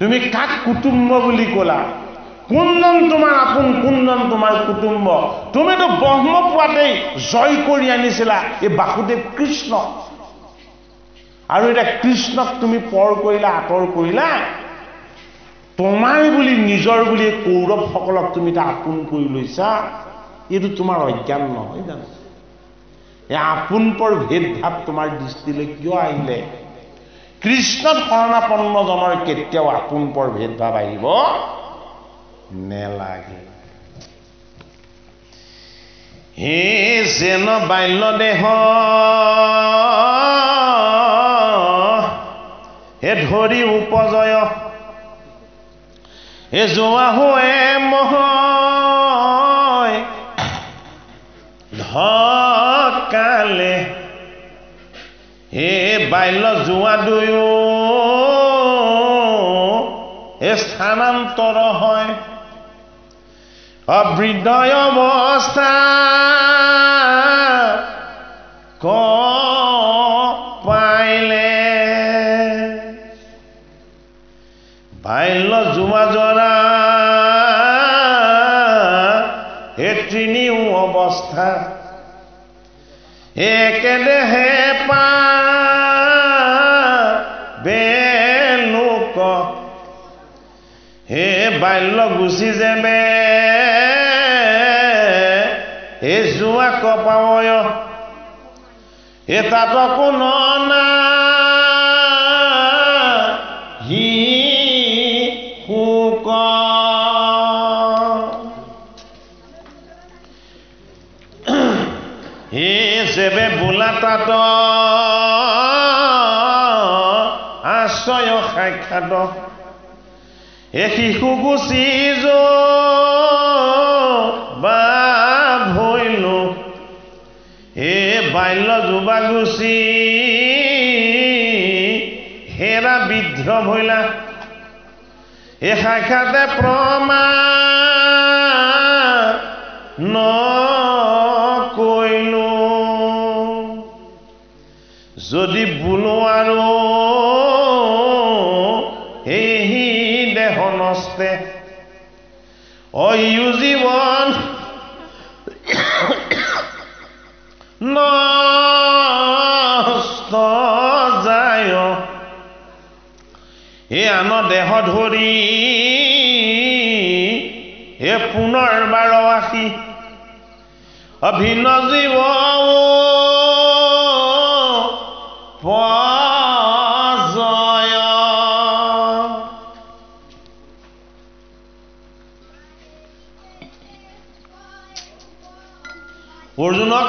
তুমি কাক কুটুম্ব বুলি ক'লা? কোনজন তোমাৰ আপোন, কোনজন তোমাৰ কুটুম্ব? তুমিতো ব্ৰহ্মপুৱাতেই জয় কৰি আনিছিলা এই বাসুদেৱ কৃষ্ণ, আৰু এতিয়া কৃষ্ণক তুমি পৰ কৰিলা, আঁতৰ কৰিলা। তোমাৰ বুলি নিজৰ বুলি কৌৰৱসকলক তুমি এতিয়া আপোন কৰি লৈছা। এইটো তোমাৰ অজ্ঞান নহয় জানো? এই আপোন পৰ ভেদভাৱ তোমাৰ দৃষ্টিলৈ কিয় আহিলে? কৃষ্ণত শৰণাপন্নজনৰ কেতিয়াও আপোন পৰ ভেদভাৱ আহিব নেলাগে। হে যেন বাল্য দেহ হে ধৰি উপজয়, হে যোৱা হৈ মহয় ধকালে, হে বাল্য যোৱা দুয়ো হে স্থানান্তৰ হয়, অবৃদ্ধ অৱস্থা ক পাইলে, বাল্য যোৱা জৰা হে তৃণীয় অৱস্থা, একেদেহে পা বেলোক, হে বাল্য গুচি যেবে হে যোৱা কপাৱয়, হে তাত কোন না হি শোক, হে যেবে বোলা তাত আশ্ৰয় সাক্ষাৎ, হে শিশু গুচি বা ভৈলো, হে বাল্য যুৱা গুচি হেৰা বৃদ্ধ ভৈলা, হে সাক্ষাতে প্ৰমাণ নকৰিলো, যদি বোলো আৰু এই দেহ নষ্টে অয়ু জীৱন নষ্ট যায়, হে আন দেহ ধৰি হে পুনৰবাৰ আশী, অভিন্ন জীৱ পজয়। অৰ্জুনক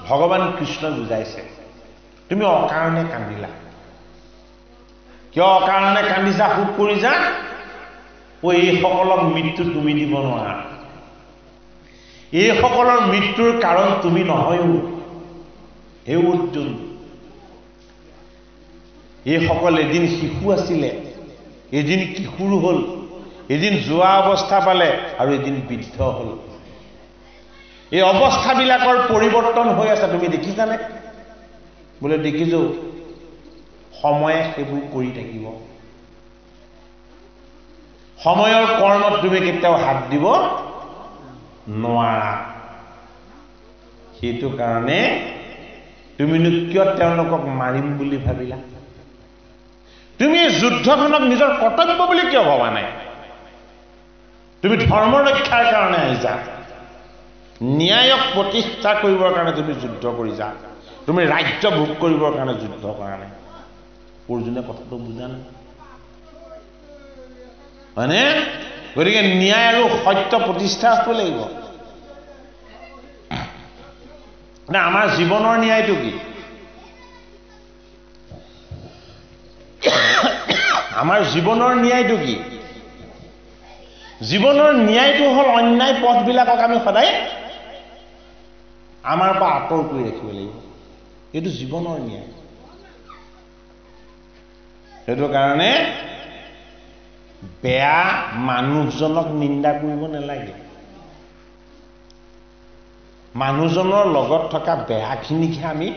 ভগৱান কৃষ্ণই বুজাইছে, তুমি অকাৰণে কান্দিলা। কিয় অকাৰণে কান্দিছা, শোক কৰিছা? এইসকলক মৃত্যু তুমি দিব নোৱাৰা। এইসকলৰ মৃত্যুৰ কাৰণ তুমি নহয়ও। হে অৰ্জুন, এইসকল এদিন শিশু আছিলে, এদিন কিশোৰ হ'ল, এদিন যোৱা অৱস্থা পালে আৰু এদিন বৃদ্ধ হ'ল। এই অৱস্থাবিলাকৰ পৰিৱৰ্তন হৈ আছে, তুমি দেখিছানে? বোলে দেখিছো। সময়ে সেইবোৰ কৰি থাকিব। সময়ৰ কৰ্মত তুমি কেতিয়াও হাত দিব নোৱাৰা। সেইটো কাৰণে তুমিনো কিয় তেওঁলোকক মাৰিম বুলি ভাবিলা? তুমি এই যুদ্ধখনক নিজৰ কৰ্তব্য বুলি কিয় ভবা নাই? তুমি ধৰ্ম ৰক্ষাৰ কাৰণে আহিছা, ন্যায়ক প্ৰতিষ্ঠা কৰিবৰ কাৰণে তুমি যুদ্ধ কৰিছা, তুমি ৰাজ্য ভোগ কৰিবৰ কাৰণে যুদ্ধ কৰা নাই। অৰ্জুনে কথাটো বুজা নাই, হয়নে? গতিকে ন্যায় আৰু সত্য প্ৰতিষ্ঠা হ'ব লাগিব। না আমাৰ জীৱনৰ ন্যায়টো কি? আমাৰ জীৱনৰ ন্যায়টো কি? জীৱনৰ ন্যায়টো হ'ল অন্যায় পথবিলাকক আমি সদায় আমাৰ পৰা আঁতৰ কৰি ৰাখিব লাগিব। এইটো জীৱনৰ ন্যায়। সেইটো কাৰণে বেয়া মানুহজনক নিন্দা কৰিব নালাগে। মানুহজনৰ লগত থকা বেয়াখিনিকহে আমি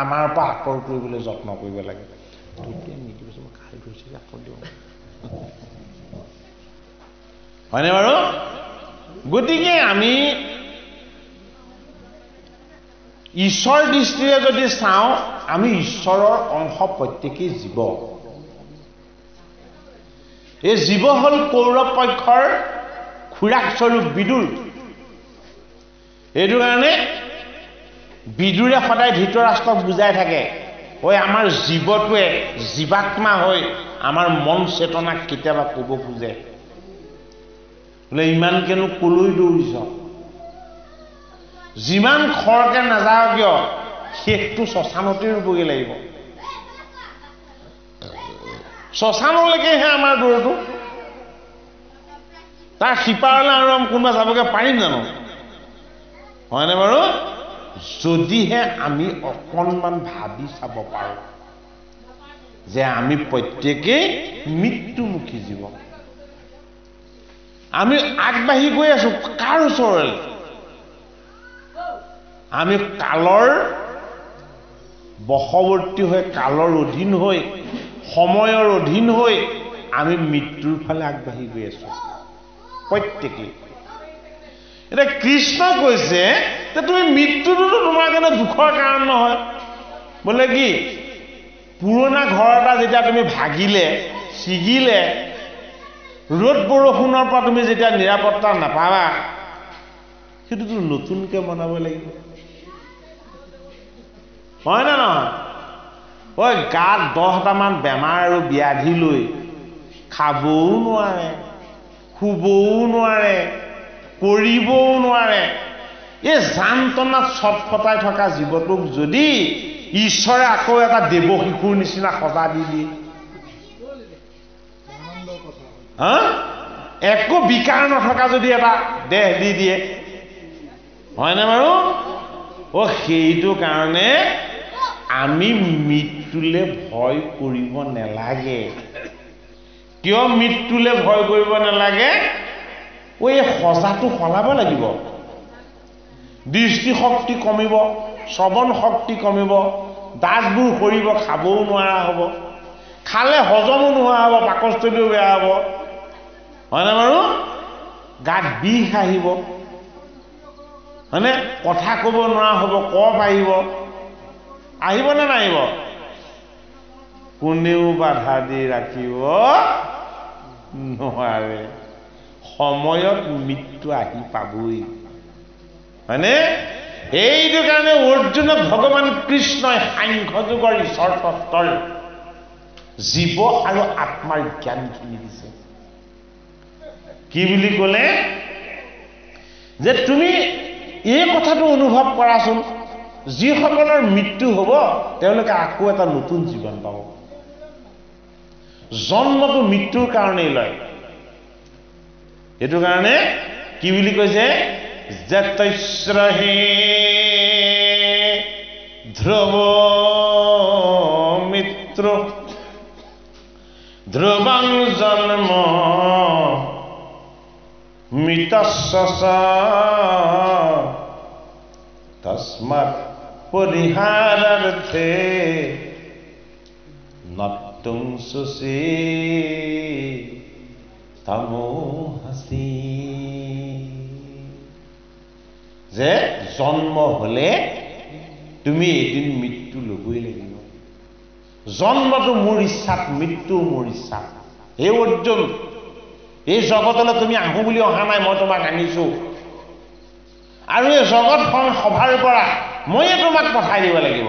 আমাৰ পৰা আঁতৰ কৰিবলৈ যত্ন কৰিব লাগে। হয়নে বাৰু? গতিকে আমি ঈশ্বৰ দৃষ্টিৰে যদি চাওঁ, আমি ঈশ্বৰৰ অংশ, প্ৰত্যেকেই জীৱ। এই জীৱ হ'ল কৌৰৱ পক্ষৰ খুৰাকস্বৰূপ বিদুৰ। এইটো কাৰণে বিদুৰে সদায় ধৃতৰাষ্ট্ৰক বুজাই থাকে, ঐ আমাৰ জীৱটোৱে জীৱাত্মা হৈ আমাৰ মন চেতনাক কেতিয়াবা ক'ব খোজে, বোলে ইমানকেনো কলৈ দৌৰিছ? যিমান খৰকে নাযাওঁ কিয়, শেষটো শ্মশানতেই ৰুবগৈ লাগিব। শ্মশানলৈকেহে আমাৰ দৌৰটো। তাৰ সিপাৰলৈ আৰু কোনোবা যাবগৈ পাৰিম জানো? হয়নে বাৰু? যদিহে আমি অকণমান ভাবি চাব পাৰোঁ যে আমি প্ৰত্যেকেই মৃত্যুমুখী জীৱ, আমি আগবাঢ়ি গৈ আছো কাৰ ওচৰলৈ? আমি কালৰ বশৱৰ্তী হৈ, কালৰ অধীন হৈ, সময়ৰ অধীন হৈ আমি মৃত্যুৰ ফালে আগবাঢ়ি গৈ আছো প্ৰত্যেকেই। এতিয়া কৃষ্ণ কৈছে যে তুমি মৃত্যুটোতো তোমাৰ কাৰণে দুখৰ কাৰণ নহয়। বোলে কি, পুৰণা ঘৰ এটা যেতিয়া তুমি ভাগিলে, ছিগিলে, ৰ'দ বৰষুণৰ পৰা তুমি যেতিয়া নিৰাপত্তা নাপাবা, সেইটোতো নতুনকৈ বনাব লাগিব, হয় নে নহয়? ঐ গাত 10টামান বেমাৰ আৰু ব্যাধি লৈ খাবও নোৱাৰে, শুবও নোৱাৰে, কৰিবও নোৱাৰে, এই যান্ত্ৰণাত ছটফটাই থকা জীৱটোক যদি ঈশ্বৰে আকৌ এটা দেৱ শিশুৰ নিচিনা সজা দি দিয়ে, একো বিকাৰ নথকা যদি এটা দেহ দি দিয়ে, হয়নে বাৰু? সেইটো কাৰণে আমি মৃত্যুলে ভয় কৰিব নালাগে। কিয় মৃত্যুলে ভয় কৰিব নালাগে? এই সজাটো সলাব লাগিব। দৃষ্টিশক্তি কমিব, শ্ৰৱণ শক্তি কমিব, দাঁতবোৰ সৰিব, খাবও নোৱাৰা হ'ব, খালে হজমো নোহোৱা হ'ব, পাকস্থলীও বেয়া হ'ব, হয়নে বাৰু? গাত বিষ আহিব, হয়নে? কথা ক'ব নোৱাৰা হ'ব, কফ আহিব, আহিব নে নাহিব? কোনেও বাধা দি ৰাখিব নোৱাৰে। সময়ত মৃত্যু আহি পাবই, হয়নে? এইটো কাৰণে অৰ্জুনক ভগৱান কৃষ্ণই সাংখ্য যুগৰ ঈশ্বৰ তত্ত্বৰ জীৱ আৰু আত্মাৰ জ্ঞানখিনি দিছে। কি বুলি ক'লে? যে তুমি এই কথাটো অনুভৱ কৰাচোন, যিসকলৰ মৃত্যু হ'ব তেওঁলোকে আকৌ এটা নতুন জীৱন পাব। জন্মটো মৃত্যুৰ কাৰণেই লয়। সেইটো কাৰণে কি বুলি কৈছে? যতস্ৰহে ধ্ৰুৱ মিত্ৰ ধ্ৰুৱং জন্ম মৃতস্য তস্মাৎ পৰিহাৰাৰ্থে নতুং সুচি তামোহাসি। যে জন্ম হলে তুমি এদিন মৃত্যু ল'বই লাগিব। জন্মটো মোৰ ইচ্ছাত, মৃত্যু মোৰ ইচ্ছাত। হে অৰ্জুন, এই জগতলৈ তুমি আহো বুলি অহা নাই, মই তোমাক আনিছো। আৰু এই জগতখন সভাৰ পৰা ময়ে তোমাক পঠাই দিব লাগিব,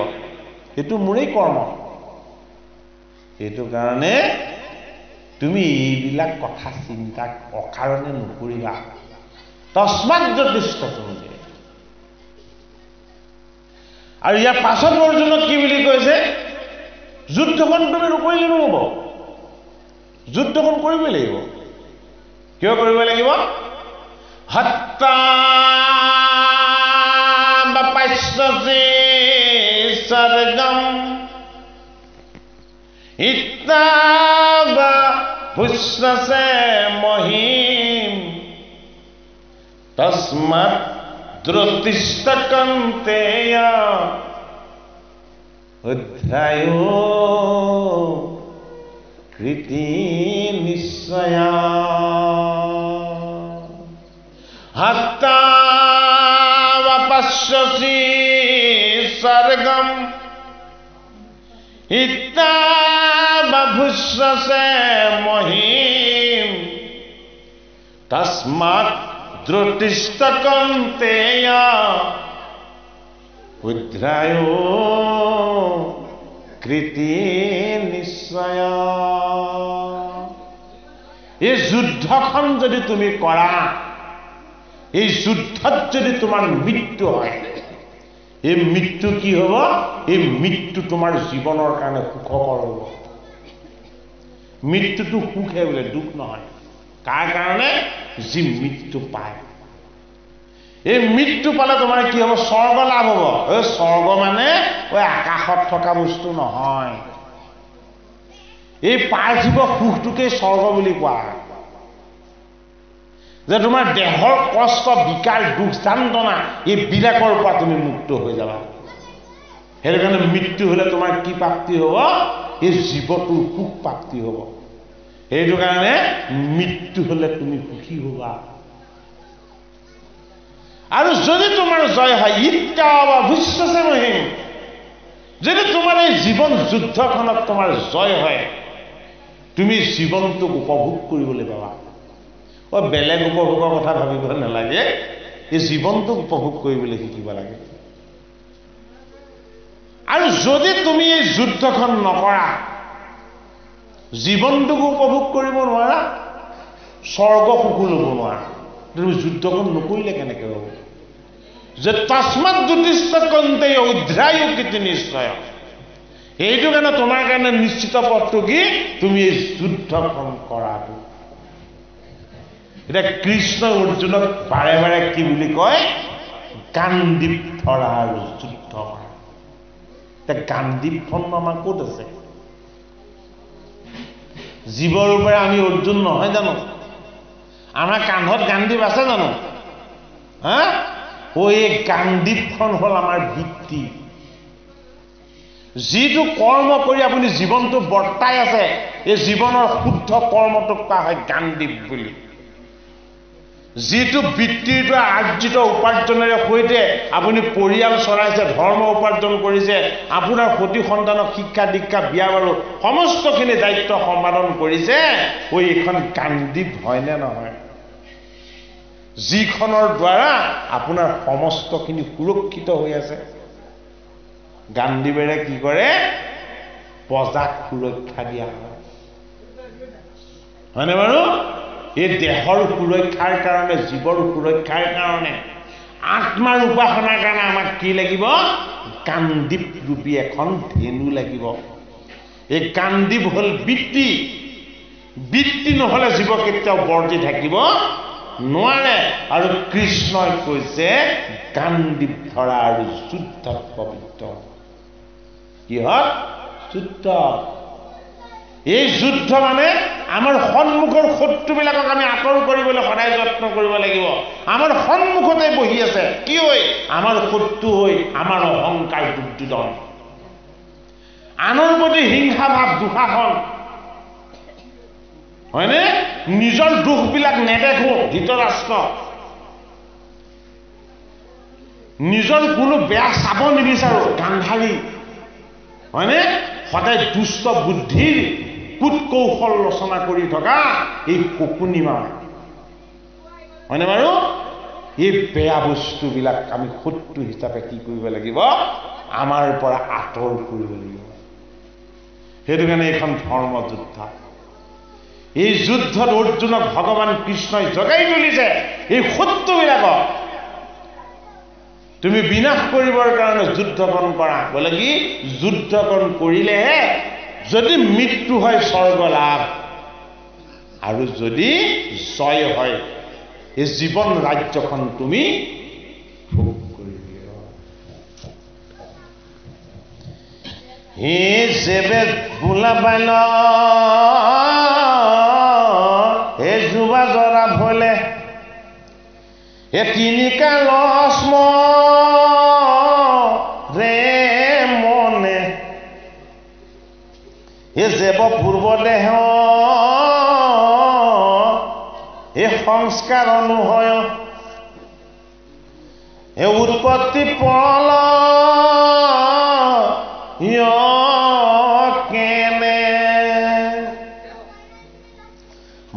সেইটো মোৰেই কৰ্ম। সেইটো কাৰণে তুমি এইবিলাক কথা চিন্তা অকাৰণে নকৰিবা। তস্মাৎ যতিষ্ঠতুম। আৰু ইয়াৰ পাছত অৰ্জুনক কি বুলি কৈছে? যুদ্ধখন তুমি নকৰিলে নহ'ব, যুদ্ধখন কৰিবই লাগিব। কিয় কৰিব লাগিব? হত্যা বাপাস্যসি সৰ্গম ইত্যাবা ভুস্যসে মহিম তস্মাৎ দ্রুতিষ্ঠ কন্তেয় উদ্ধায়ো কৃতি নিশ্চয়া। হত্যা বাপাস্যসি সর্গম ইত্যাবা ভুস্যসে মহিম তস্মাৎ দ্রুতিষ্ঠ কন্তেয় উদ্ধায়ো কৃতি নিশ্চয়া। এই যুদ্ধখন যদি তুমি কৰা, এই যুদ্ধত যদি তোমাৰ মৃত্যু হয়, এই মৃত্যু কি হ'ব? এই মৃত্যু তোমাৰ জীৱনৰ কাৰণে সুখকৰ হ'ব। মৃত্যুটো সুখহে বোলে, দুখ নহয়। কাৰ কাৰণে? যি মৃত্যু পায়। এই মৃত্যু পালে তোমাৰ কি হ'ব? স্বৰ্গ লাভ হ'ব। এই স্বৰ্গ মানে ওই আকাশত থকা বস্তু নহয়। এই পাৰ্থিৱ সুখটোকে স্বৰ্গ বুলি কোৱা হয়। যে তোমাৰ দেহৰ কষ্ট, বিকাৰ, দুখ, যন্ত্ৰণা এইবিলাকৰ পৰা তুমি মুক্ত হৈ যাবা। সেইটো কাৰণে মৃত্যু হ'লে তোমাৰ কি প্ৰাপ্তি হ'ব? এই জীৱটোৰ সুখ প্ৰাপ্তি হ'ব। সেইটো কাৰণে মৃত্যু হ'লে তুমি সুখী হ'বা। আৰু যদি তোমাৰ জয় হয়, ইত্যাবা ভুস্যসে মহিম, যদি তোমাৰ এই জীৱন যুদ্ধখনত তোমাৰ জয় হয়, তুমি জীৱনটোক উপভোগ কৰিবলৈ পাবা। বেলেগ উপভোগৰ কথা ভাবিব নালাগে, এই জীৱনটোক উপভোগ কৰিবলৈ শিকিব লাগে। আৰু যদি তুমি এই যুদ্ধখন নকৰা, জীৱনটোক উপভোগ কৰিব নোৱাৰা, স্বৰ্গ সুখো ল'ব নোৱাৰা, তুমি যুদ্ধখন নকৰিলে কেনেকৈ হ'ব? যে তস্মাৎ যুতিষ্ঠ কন্তেয় উদ্ধায়ো কৃতি নিশ্চয়। সেইটো কাৰণে তোমাৰ কাৰণে নিশ্চিত পথটো কি? তুমি এই যুদ্ধখন কৰাটো। এতিয়া কৃষ্ণ অৰ্জুনক বাৰে বাৰে কি বুলি কয়? গাণ্ডীৱ ধৰা আৰু যুদ্ধ কৰা। এতিয়া গাণ্ডীৱখন আমাৰ ক'ত আছে? জীৱৰ পৰা আমি অৰ্জুন নহয় জানো? আমাৰ কান্ধত গাণ্ডীৱ আছে জানো? হা? এই গাণ্ডীৱখন হ'ল আমাৰ ভিত্তি। যিটো কৰ্ম কৰি আপুনি জীৱনটো বৰ্তাই আছে, এই জীৱনৰ শুদ্ধ কৰ্মটোক কোৱা হয় গাণ্ডীৱ বুলি। যিটো বৃত্তিৰ দ্বাৰা আৰ্জিত উপাৰ্জনেৰে সৈতে আপুনি পৰিয়াল চলাইছে, ধৰ্ম উপাৰ্জন কৰিছে, আপোনাৰ সতি সন্তানক শিক্ষা দীক্ষা, বিয়া বাৰু সমস্তখিনি দায়িত্ব সম্পাদন কৰিছে, এইখন গাণ্ডীৱ হয়নে নহয়? যিখনৰ দ্বাৰা আপোনাৰ সমস্তখিনি সুৰক্ষিত হৈ আছে। গাণ্ডীৱেৰে কি কৰে? প্ৰজাক সুৰক্ষা দিয়া হয়, হয়নে বাৰু? এই দেহৰ সুৰক্ষাৰ কাৰণে, জীৱৰ সুৰক্ষাৰ কাৰণে, আত্মাৰ উপাসনাৰ কাৰণে আমাক কি লাগিব? গাণ্ডীৱ ৰূপী এখন ধেনু লাগিব। এই গাণ্ডীৱ হ'ল বৃত্তি। বৃত্তি নহ'লে জীৱ কেতিয়াও বৰ্তি থাকিব নোৱাৰে। আৰু কৃষ্ণই কৈছে গাণ্ডীৱ ধৰা আৰু যুদ্ধত পবিত্ৰ। কিহত? যুদ্ধ। এই যুদ্ধ মানে আমাৰ সন্মুখৰ শত্ৰুবিলাকক আমি আঁতৰ কৰিবলৈ সদায় যত্ন কৰিব লাগিব। আমাৰ সন্মুখতে বহি আছে কি হৈ? আমাৰ শত্ৰু হৈ আমাৰ অহংকাৰ, দুৰ্যোধন। আনৰ প্ৰতি হিংসা ভাৱ, দুঃশাসন, হয়নে? নিজৰ দুখবিলাক নেদেখো, ধৃতৰাষ্ট্ৰ। নিজৰ কোনো বেয়া চাব নিবিচাৰো, গান্ধাৰী, হয়নে? সদায় দুষ্ট বুদ্ধিৰ কুট কৌশল ৰচনা কৰি থকা এই শকুনি মাৰ হয়নে বাৰু এই বেয়া বস্তুবিলাক আমি শত্ৰু হিচাপে কি কৰিব লাগিব আমাৰ পৰা আঁতৰ কৰিব লাগিব সেইটো কাৰণে এইখন ধৰ্মযুদ্ধ এই যুদ্ধত অৰ্জুনক ভগৱান কৃষ্ণই জগাই তুলিছে এই শত্ৰুবিলাকক তুমি বিনাশ কৰিবৰ কাৰণে যুদ্ধকৰণ কৰা বলে কি যুদ্ধকৰণ কৰিলেহে যদি মৃত্যু হয় স্বৰ্গ লাভ আৰু যদি জয় হয় এই জীৱন ৰাজ্যখন তুমি ভোগ কৰিবা হে যেবে বোলা বাইল হে যুৱা জৰা ভলে হে তিনি কালস্ম ৰে মনে হে যেব পূৰ্ব দেহ হে সংস্কাৰ অনুভয় হে উৎপত্তি পল কেনে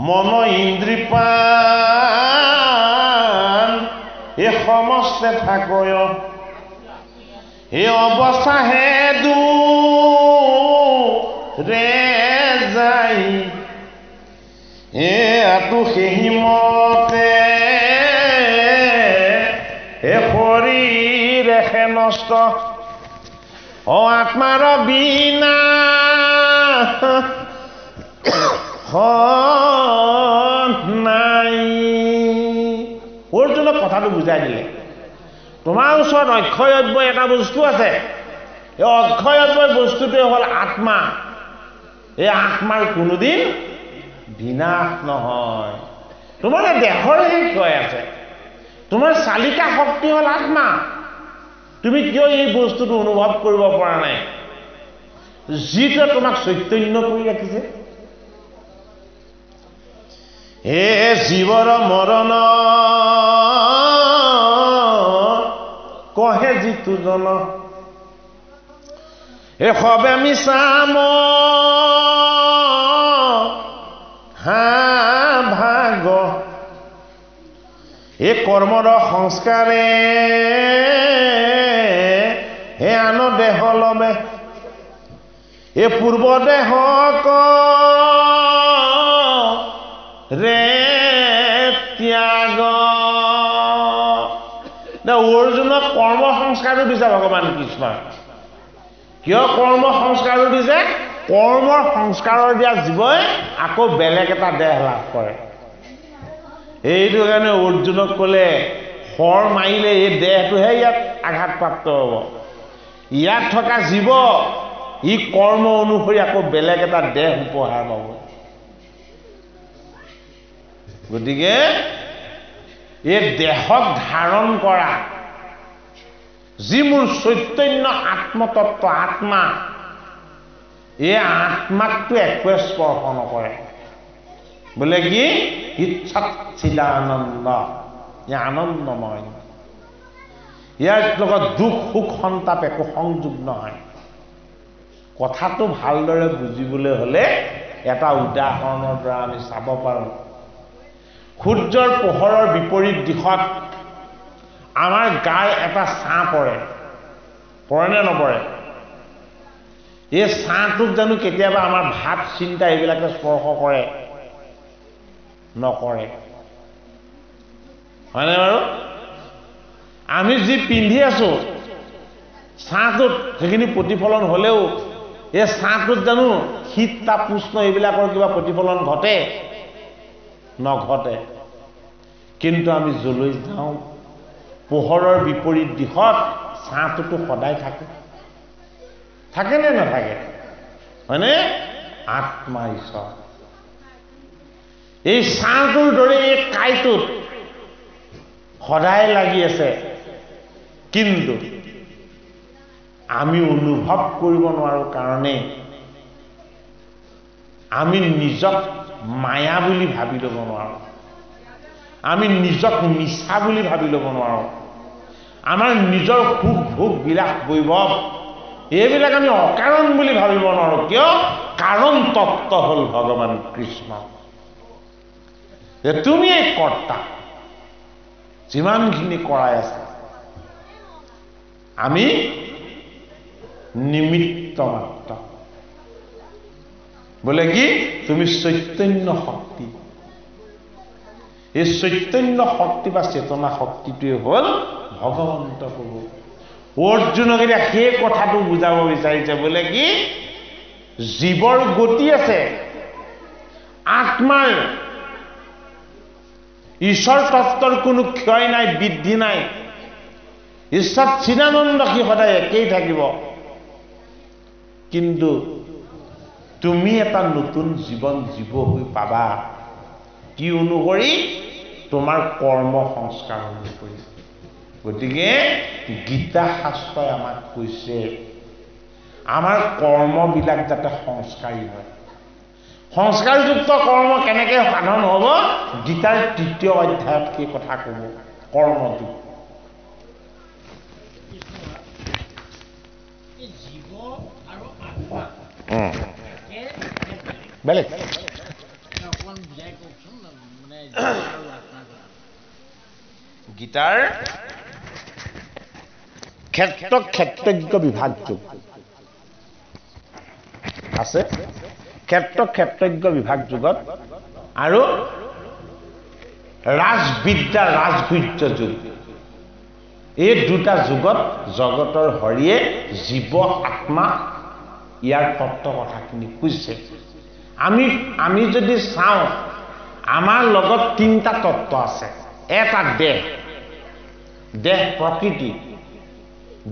মন ইন্দ্ৰিপান হে সমস্তে থাকয় হে অৱস্থা হে দু ৰে যাই এ আতু সেহিমতে এ শৰীৰ এখে নষ্ট অ আত্মাৰ বিনা নাই অৰ্জুনক কথাটো বুজাই দিলে তোমাৰ ওচৰত অক্ষয়ব্য এটা বস্তু আছে এই অক্ষয়ব্য বস্তুটোৱে হ'ল আত্মা এই আত্মাৰ কোনোদিন বিনাশ নহয় তোমাৰ দেহৰ হে কৈ আছে তোমাৰ চালিকা শক্তি হ'ল আত্মা তুমি কিয় এই বস্তুটো অনুভৱ কৰিব পৰা নাই যিটো তোমাক চৈতন্য কৰি ৰাখিছে হে জীৱৰ মৰণ কহে যিটো জন হে সবে মিছাম হা ভাগ এ কৰ্মৰ সংস্কাৰে হে আন দেহ লবে এ পূৰ্ব দেহ ৰে ত্যাগ অৰ্জুনক কৰ্ম সংস্কাৰো দিছে ভগৱান কৃষ্ণ কিয় কৰ্ম সংস্কাৰো দিছে কৰ্মৰ সংস্কাৰৰ দিয়া জীৱই আকৌ বেলেগ এটা দেহ লাভ কৰে এইটো কাৰণে অৰ্জুনক ক'লে শৰ মাৰিলে এই দেহটোহে ইয়াত আঘাতপ্ৰাপ্ত হ'ব ইয়াত থকা জীৱ ই কৰ্ম অনুসৰি আকৌ বেলেগ এটা দেহ উপহাৰ পাব গতিকে এই দেহক ধাৰণ কৰা যি মোৰ চৈতন্য আত্মতত্ত্ব আত্মা এই আত্মাকটো একোৱে স্পৰ্শ নকৰে বোলে কি ইচ্ছাচিলা আনন্দ ই আনন্দময় ইয়াৰ লগত দুখ সুখ সন্তাপ একো সংযোগ নহয় কথাটো ভালদৰে বুজিবলৈ হ'লে এটা উদাহৰণৰ দ্বাৰা আমি চাব পাৰোঁ সূৰ্যৰ পোহৰৰ বিপৰীত দিশত আমাৰ গাৰ এটা ছাঁ পৰে নে নপৰে এই ছাঁটোক জানো কেতিয়াবা আমাৰ ভাৱ চিন্তা এইবিলাকে স্পৰ্শ কৰে নকৰে হয়নে বাৰু আমি যি পিন্ধি আছো ছাঁটোত সেইখিনি প্ৰতিফলন হ'লেও এই ছাঁটোত জানো শীত তাপ উষ্ণ এইবিলাকৰ কিবা প্ৰতিফলন ঘটে নঘটে কিন্তু আমি যলৈ যাওঁ পোহৰৰ বিপৰীত দিশত ছাঁটোতো সদায় থাকে নে নাথাকে হয়নে আত্মা ঈশ্বৰ এই ছাঁটোৰ দৰে এই কাইটোত সদায় লাগি আছে কিন্তু আমি অনুভৱ কৰিব নোৱাৰো কাৰণে আমি নিজক মায়া বুলি ভাবি ল'ব নোৱাৰো আমি নিজক মিছা বুলি ভাবি ল'ব নোৱাৰো আমাৰ নিজৰ সুখ ভোগ বিলাস বৈভৱ এইবিলাক আমি অকাৰণ বুলি ভাবিব নোৱাৰোঁ কিয় কাৰণ তত্ত্ব হ'ল ভগৱান কৃষ্ণ যে তুমিয়ে কৰ্তা যিমানখিনি কৰাই আছে আমি নিমিত্ত মাত্ৰ বোলে কি তুমি চৈতন্য শক্তি এই চৈতন্য শক্তি বা চেতনা শক্তিটোৱে হ'ল ভগৱন্ত প্ৰভু অৰ্জুনক এতিয়া সেই কথাটো বুজাব বিচাৰিছে বোলে কি জীৱৰ গতি আছে আত্মাৰ ঈশ্বৰ তত্ত্বৰ কোনো ক্ষয় নাই বৃদ্ধি নাই ঈশ্বৰ চিদানন্দ সি সদায় একেই থাকিব কিন্তু তুমি এটা নতুন জীৱন জীৱ হৈ পাবা কি অনুসৰি তোমাৰ কৰ্ম সংস্কাৰ অনুসৰি গতিকে গীতা শাস্ত্ৰই আমাক কৈছে আমাৰ কৰ্মবিলাক যাতে সংস্কাৰী হয় সংস্কাৰযুক্ত কৰ্ম কেনেকৈ সাধন হ'ব গীতাৰ ৩য় অধ্যায়ত সেই কথা ক'ব কৰ্মটো বেলেগ গীতাৰ ক্ষেত্ৰজ্ঞ বিভাগযোগ আছে ক্ষেত্ৰজ্ঞ বিভাগযোগত আৰু ৰাজবিদ্যা ৰাজগুহ্য যুগ এই দুটা যুগত জগতৰ হৰিয়ে জীৱ আত্মা ইয়াৰ তত্ত্ব কথাখিনি কৈছে আমি যদি চাওঁ আমাৰ লগত 3টা তত্ত্ব আছে এটা দেহ প্ৰকৃতি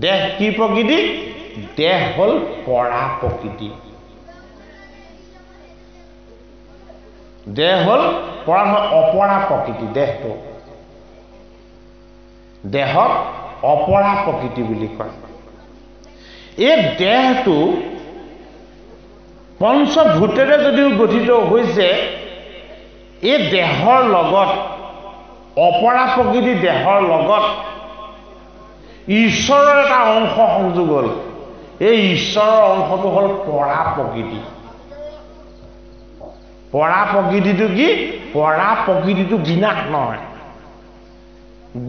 দেহ কি প্ৰকৃতি দেহ হ'ল পৰা প্ৰকৃতি দেহ হ'ল পৰা অপৰা প্ৰকৃতি দেহটো দেহক অপৰা প্ৰকৃতি বুলি কয় এই দেহটো পঞ্চভূতেৰে যদিও গঠিত হৈছে এই দেহৰ লগত অপৰা প্ৰকৃতি দেহৰ লগত ঈশ্বৰৰ এটা অংশ সংযোগ হ'ল এই ঈশ্বৰৰ অংশটো হ'ল পৰা প্ৰকৃতি পৰা প্ৰকৃতিটো কি পৰা প্ৰকৃতিটো বিনাশ নহয়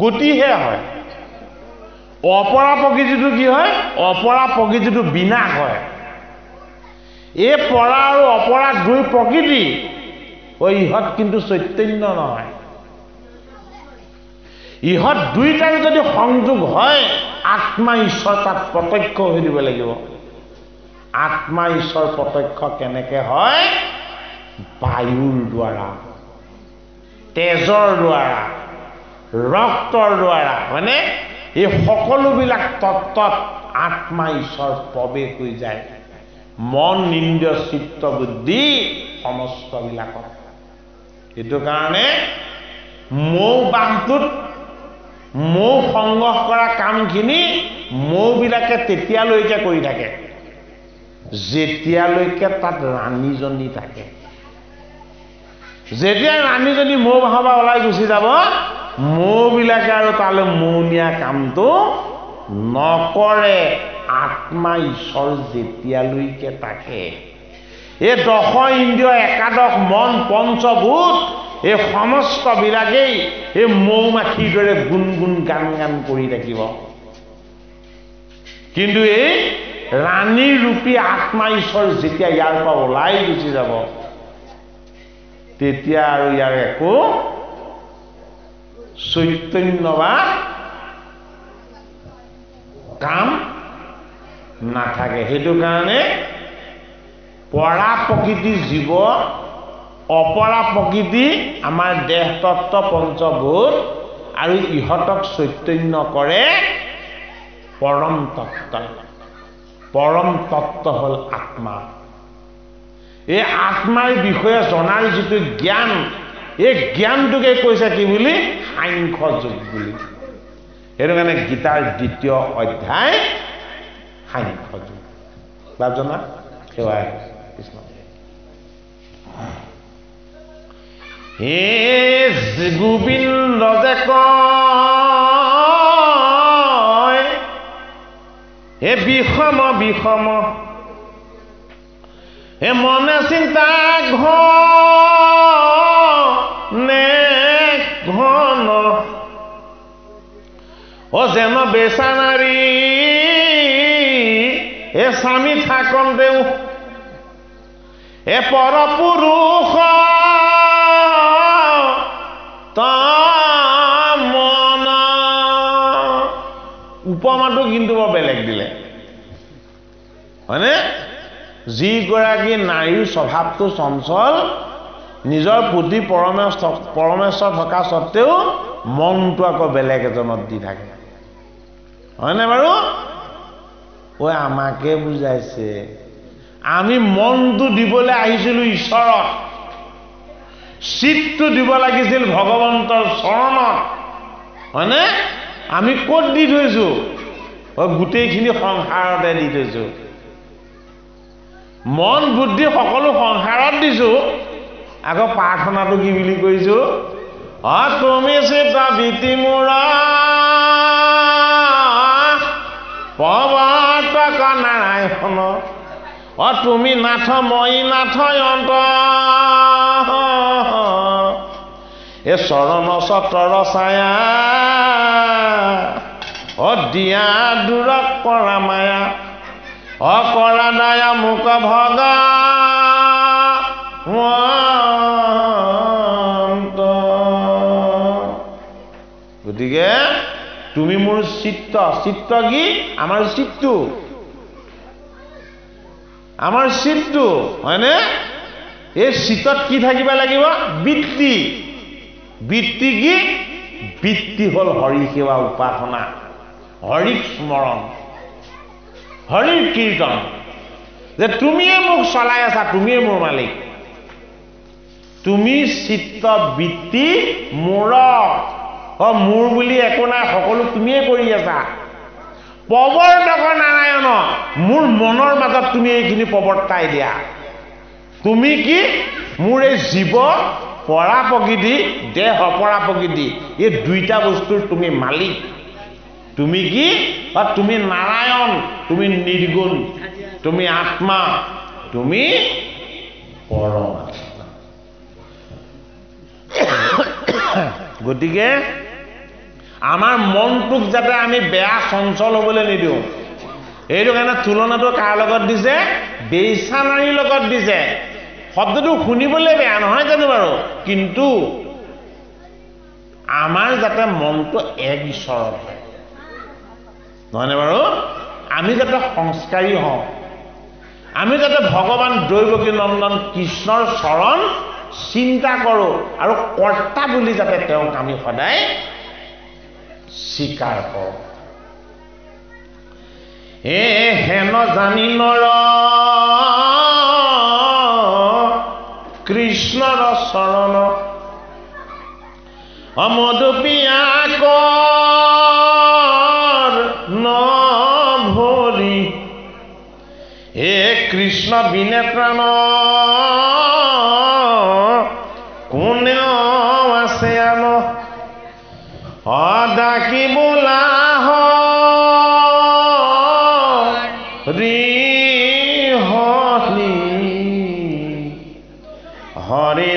গতিহে হয় অপৰা প্ৰকৃতিটো কি হয় অপৰা প্ৰকৃতিটো বিনাশ হয় এই পৰা আৰু অপৰা দুই প্ৰকৃতি ইহঁত কিন্তু চৈতন্য নহয় ইহঁত দুইটাৰ যদি সংযোগ হয় আত্মা ঈশ্বৰ তাত প্ৰত্যক্ষ হৈ দিব লাগিব আত্মা ঈশ্বৰ প্ৰত্যক্ষ কেনেকৈ হয় বায়ুৰ দ্বাৰা তেজৰ দ্বাৰা ৰক্তৰ দ্বাৰা মানে এই সকলোবিলাক তত্ত্বত আত্মা ঈশ্বৰ প্ৰৱেশ হৈ যায় মন ইন্দ্ৰিয় চিত্ত বুদ্ধি সমস্তবিলাকত এইটো কাৰণে মৌ বাহটোত মৌ সংগ্ৰহ কৰা কামখিনি মৌবিলাকে তেতিয়ালৈকে কৰি থাকে যেতিয়ালৈকে তাত ৰাণীজনী থাকে যেতিয়া ৰাণীজনী মৌ বাহৰ পৰা ওলাই গুচি যাব মৌবিলাকে আৰু তালৈ মৌ নিয়া কামটো নকৰে আত্মা ঈশ্বৰ যেতিয়ালৈকে থাকে এই 10 ইন্দ্ৰিয় একাদশ মন পঞ্চভূত এই সমস্তবিলাকেই এই মৌ মাখিৰ দৰে গুণগুণ গান গান কৰি থাকিব কিন্তু এই ৰাণী ৰূপী আত্মা ঈশ্বৰ যেতিয়া ইয়াৰ পৰা ওলাই গুচি যাব তেতিয়া আৰু ইয়াৰ একো চৈতন্য বা কাম নাথাকে সেইটো কাৰণে পৰা প্ৰকৃতি জীৱ অপৰা প্ৰকৃতি আমাৰ দেহ তত্ত্ব পঞ্চভূত আৰু ইহঁতক চৈতন্য কৰে পৰম তত্ত্ব হ'ল আত্মা এই আত্মাৰ বিষয়ে জনাৰ যিটো জ্ঞান এই জ্ঞানটোকে কৈছে কি বুলি সাংখ্য যোগ বুলি সেইটো কাৰণে গীতাৰ 2য় অধ্যায় সাংখ্য যোগ বাজনা সেৱাই কৃষ্ণ হে গোবিন্দ যে কয় হে বিষম বিষম হে মনে চিন্তা ঘনে ঘন ও যেন বেচানাৰী এ স্বামী থাকন দেও এ পৰপুৰুষ মন উপমাটো কিন্তু বৰ বেলেগ দিলে হয়নে যিগৰাকী নাৰীৰ স্বভাৱটো চঞ্চল নিজৰ প্ৰতি পৰমেশ্বৰ থকা সত্ত্বেও মনটো আকৌ বেলেগ এজনত দি থাকে হয়নে বাৰু ঐ আমাকে বুজাইছে আমি মনটো দিবলৈ আহিছিলোঁ ঈশ্বৰত চিত্তটো দিব লাগিছিল ভগৱন্তৰ চৰণত হয়নে আমি ক'ত দি থৈছোঁ গোটেইখিনি সংসাৰতে দি থৈছোঁ মন বুদ্ধি সকলো সংসাৰত দিছোঁ আকৌ প্ৰাৰ্থনাটো কি বুলি কৈছোঁ তুমি চিত্ত বৃত্তি মোৰ প্ৰৱৰ্তক নাৰায়ণ তুমি নাথ মই নাথ অন্ত এ চৰণ চতৰ ছায়া দিয়া দূৰ কৰা মায়া কৰা দায়া মোক ভগা গতিকে তুমি মোৰ চিত্ত চিত্ত কি আমাৰ চিত্তটো হয়নে এই চিত্তত কি থাকিব লাগিব বৃত্তি বৃত্তি কি বৃত্তি হ'ল হৰি সেৱা উপাসনা হৰিক স্মৰণ হৰিৰ কীৰ্তন যে তুমিয়ে মোক চলাই আছা তুমিয়ে মোৰ মালিক তুমি চিত্ত বৃত্তি মোৰ মোৰ বুলি একো নাই সকলো তুমিয়ে কৰি আছা প্ৰৱৰ্তক নাৰায়ণ মোৰ মনৰ মাজত তুমি এইখিনি প্ৰৱৰ্তাই দিয়া তুমি কি মোৰ এই জীৱ পৰা প্ৰকৃতি দেহ অপৰা প্ৰকৃতি এই দুইটা বস্তুৰ তুমি মালিক তুমি কি তুমি নাৰায়ণ তুমি নিৰ্গুণ তুমি আত্মা তুমি পৰমাত্মা গতিকে আমাৰ মনটোক যাতে আমি বেয়া চঞ্চল হ'বলৈ নিদিওঁ এইটো কাৰণে তুলনাটো কাৰ লগত দিছে বেইছানাৰীৰ লগত দিছে শব্দটো শুনিবলৈ বেয়া নহয় জানো বাৰু কিন্তু আমাৰ যাতে মনটো এক ঈশ্বৰত হয় নহয়নে বাৰু আমি যাতে সংস্কাৰী হওঁ আমি যাতে ভগৱান দৈৱকী নন্দন কৃষ্ণৰ চৰণ চিন্তা কৰোঁ আৰু কৰ্তা বুলি যাতে তেওঁক আমি সদায় স্বীকাৰ কৰোঁ হেন জানি নৰ কৃষ্ণৰ চৰণ মধুপিয়াক নভৰি হে কৃষ্ণ বিনে প্ৰাণ কোনে আছে আন ডাকি বোলা হৰি হৰি হৰি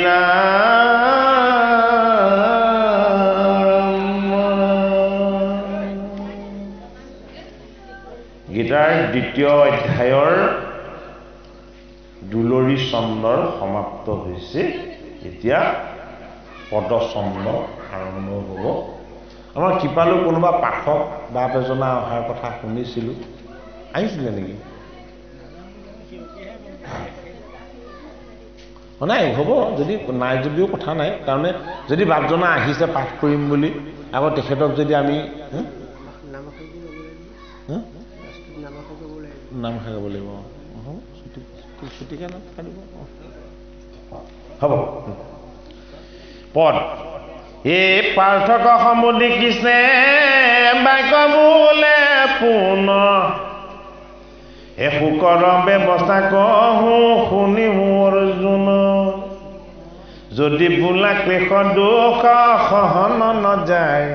গীতাৰ দ্বিতীয় অধ্যায়ৰ দুলৰী ছন্দৰ সমাপ্ত হৈছে এতিয়া পদছন্দ আৰম্ভ হ'ব আমাৰ কৃপালু কোনোবা পাঠক বাপ এজনা অহাৰ কথা শুনিছিলোঁ আহিছিলে নেকি নাই হ'ব যদি নাই যদিও কথা নাই কাৰণ যদি বাপজনা আহিছে পাঠ কৰিম বুলি আকৌ তেখেতক যদি আমি নাম খাব লাগিব হ'ব পদ এই পাৰ্থক সমুদি কৃষ্ণে বাক্য বোলে পুনৰ হে শুকৰ ব্যৱস্থা কহো শুনি মোৰ অৰ্জুন যদি বোলা কৃষ দুখ সহন নযায়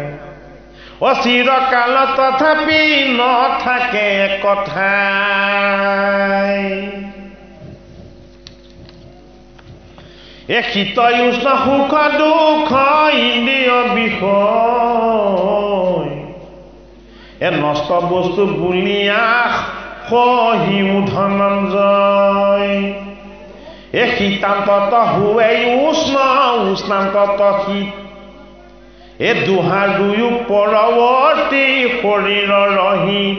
অচিৰকাল তথাপি নথাকে কথাই শীত উষ্ণ সুখ দুখ ইন্দ্ৰিয় বিষয় নষ্ট বস্তু বুলিয়া সহিও ধনঞ্জয় শীতান্তত হুৱে উষ্ণ উষ্ণান্তত শীত দুহাৰ দুয়ো পৰৱৰ্তী শৰীৰৰ ৰহিত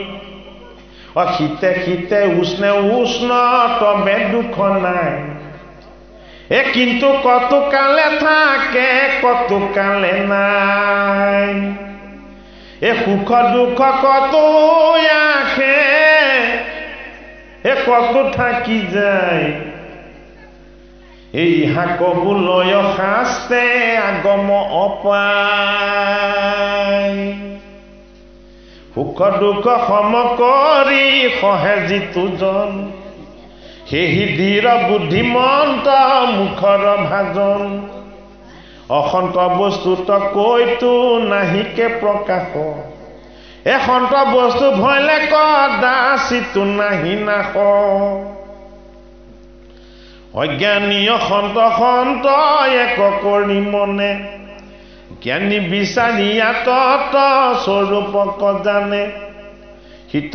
শীতে শীতে উষ্ণে উষ্ণ তবে দুখ নাই কিন্তু কতকালে থাকে কতকালে নাই সুখ দুখ কত আহে কত থাকি যায় ইহা কবুলয় শাস্তে আগম অপায় সুখ দুখ সম কৰি সহে যিটো জন সেই ধীৰ বুদ্ধিমন্ত মুখৰ ভাজন অসন্ত বস্তুত কৈতো নাহিকে প্ৰকাশ সন্ত বস্তু ভয়লে কদাচিতো নাহি নাশ অজ্ঞানীয় সন্ত সন্ত এক কৰি মনে জ্ঞানী বিচাৰিয়া তত স্বৰূপক জানে শীত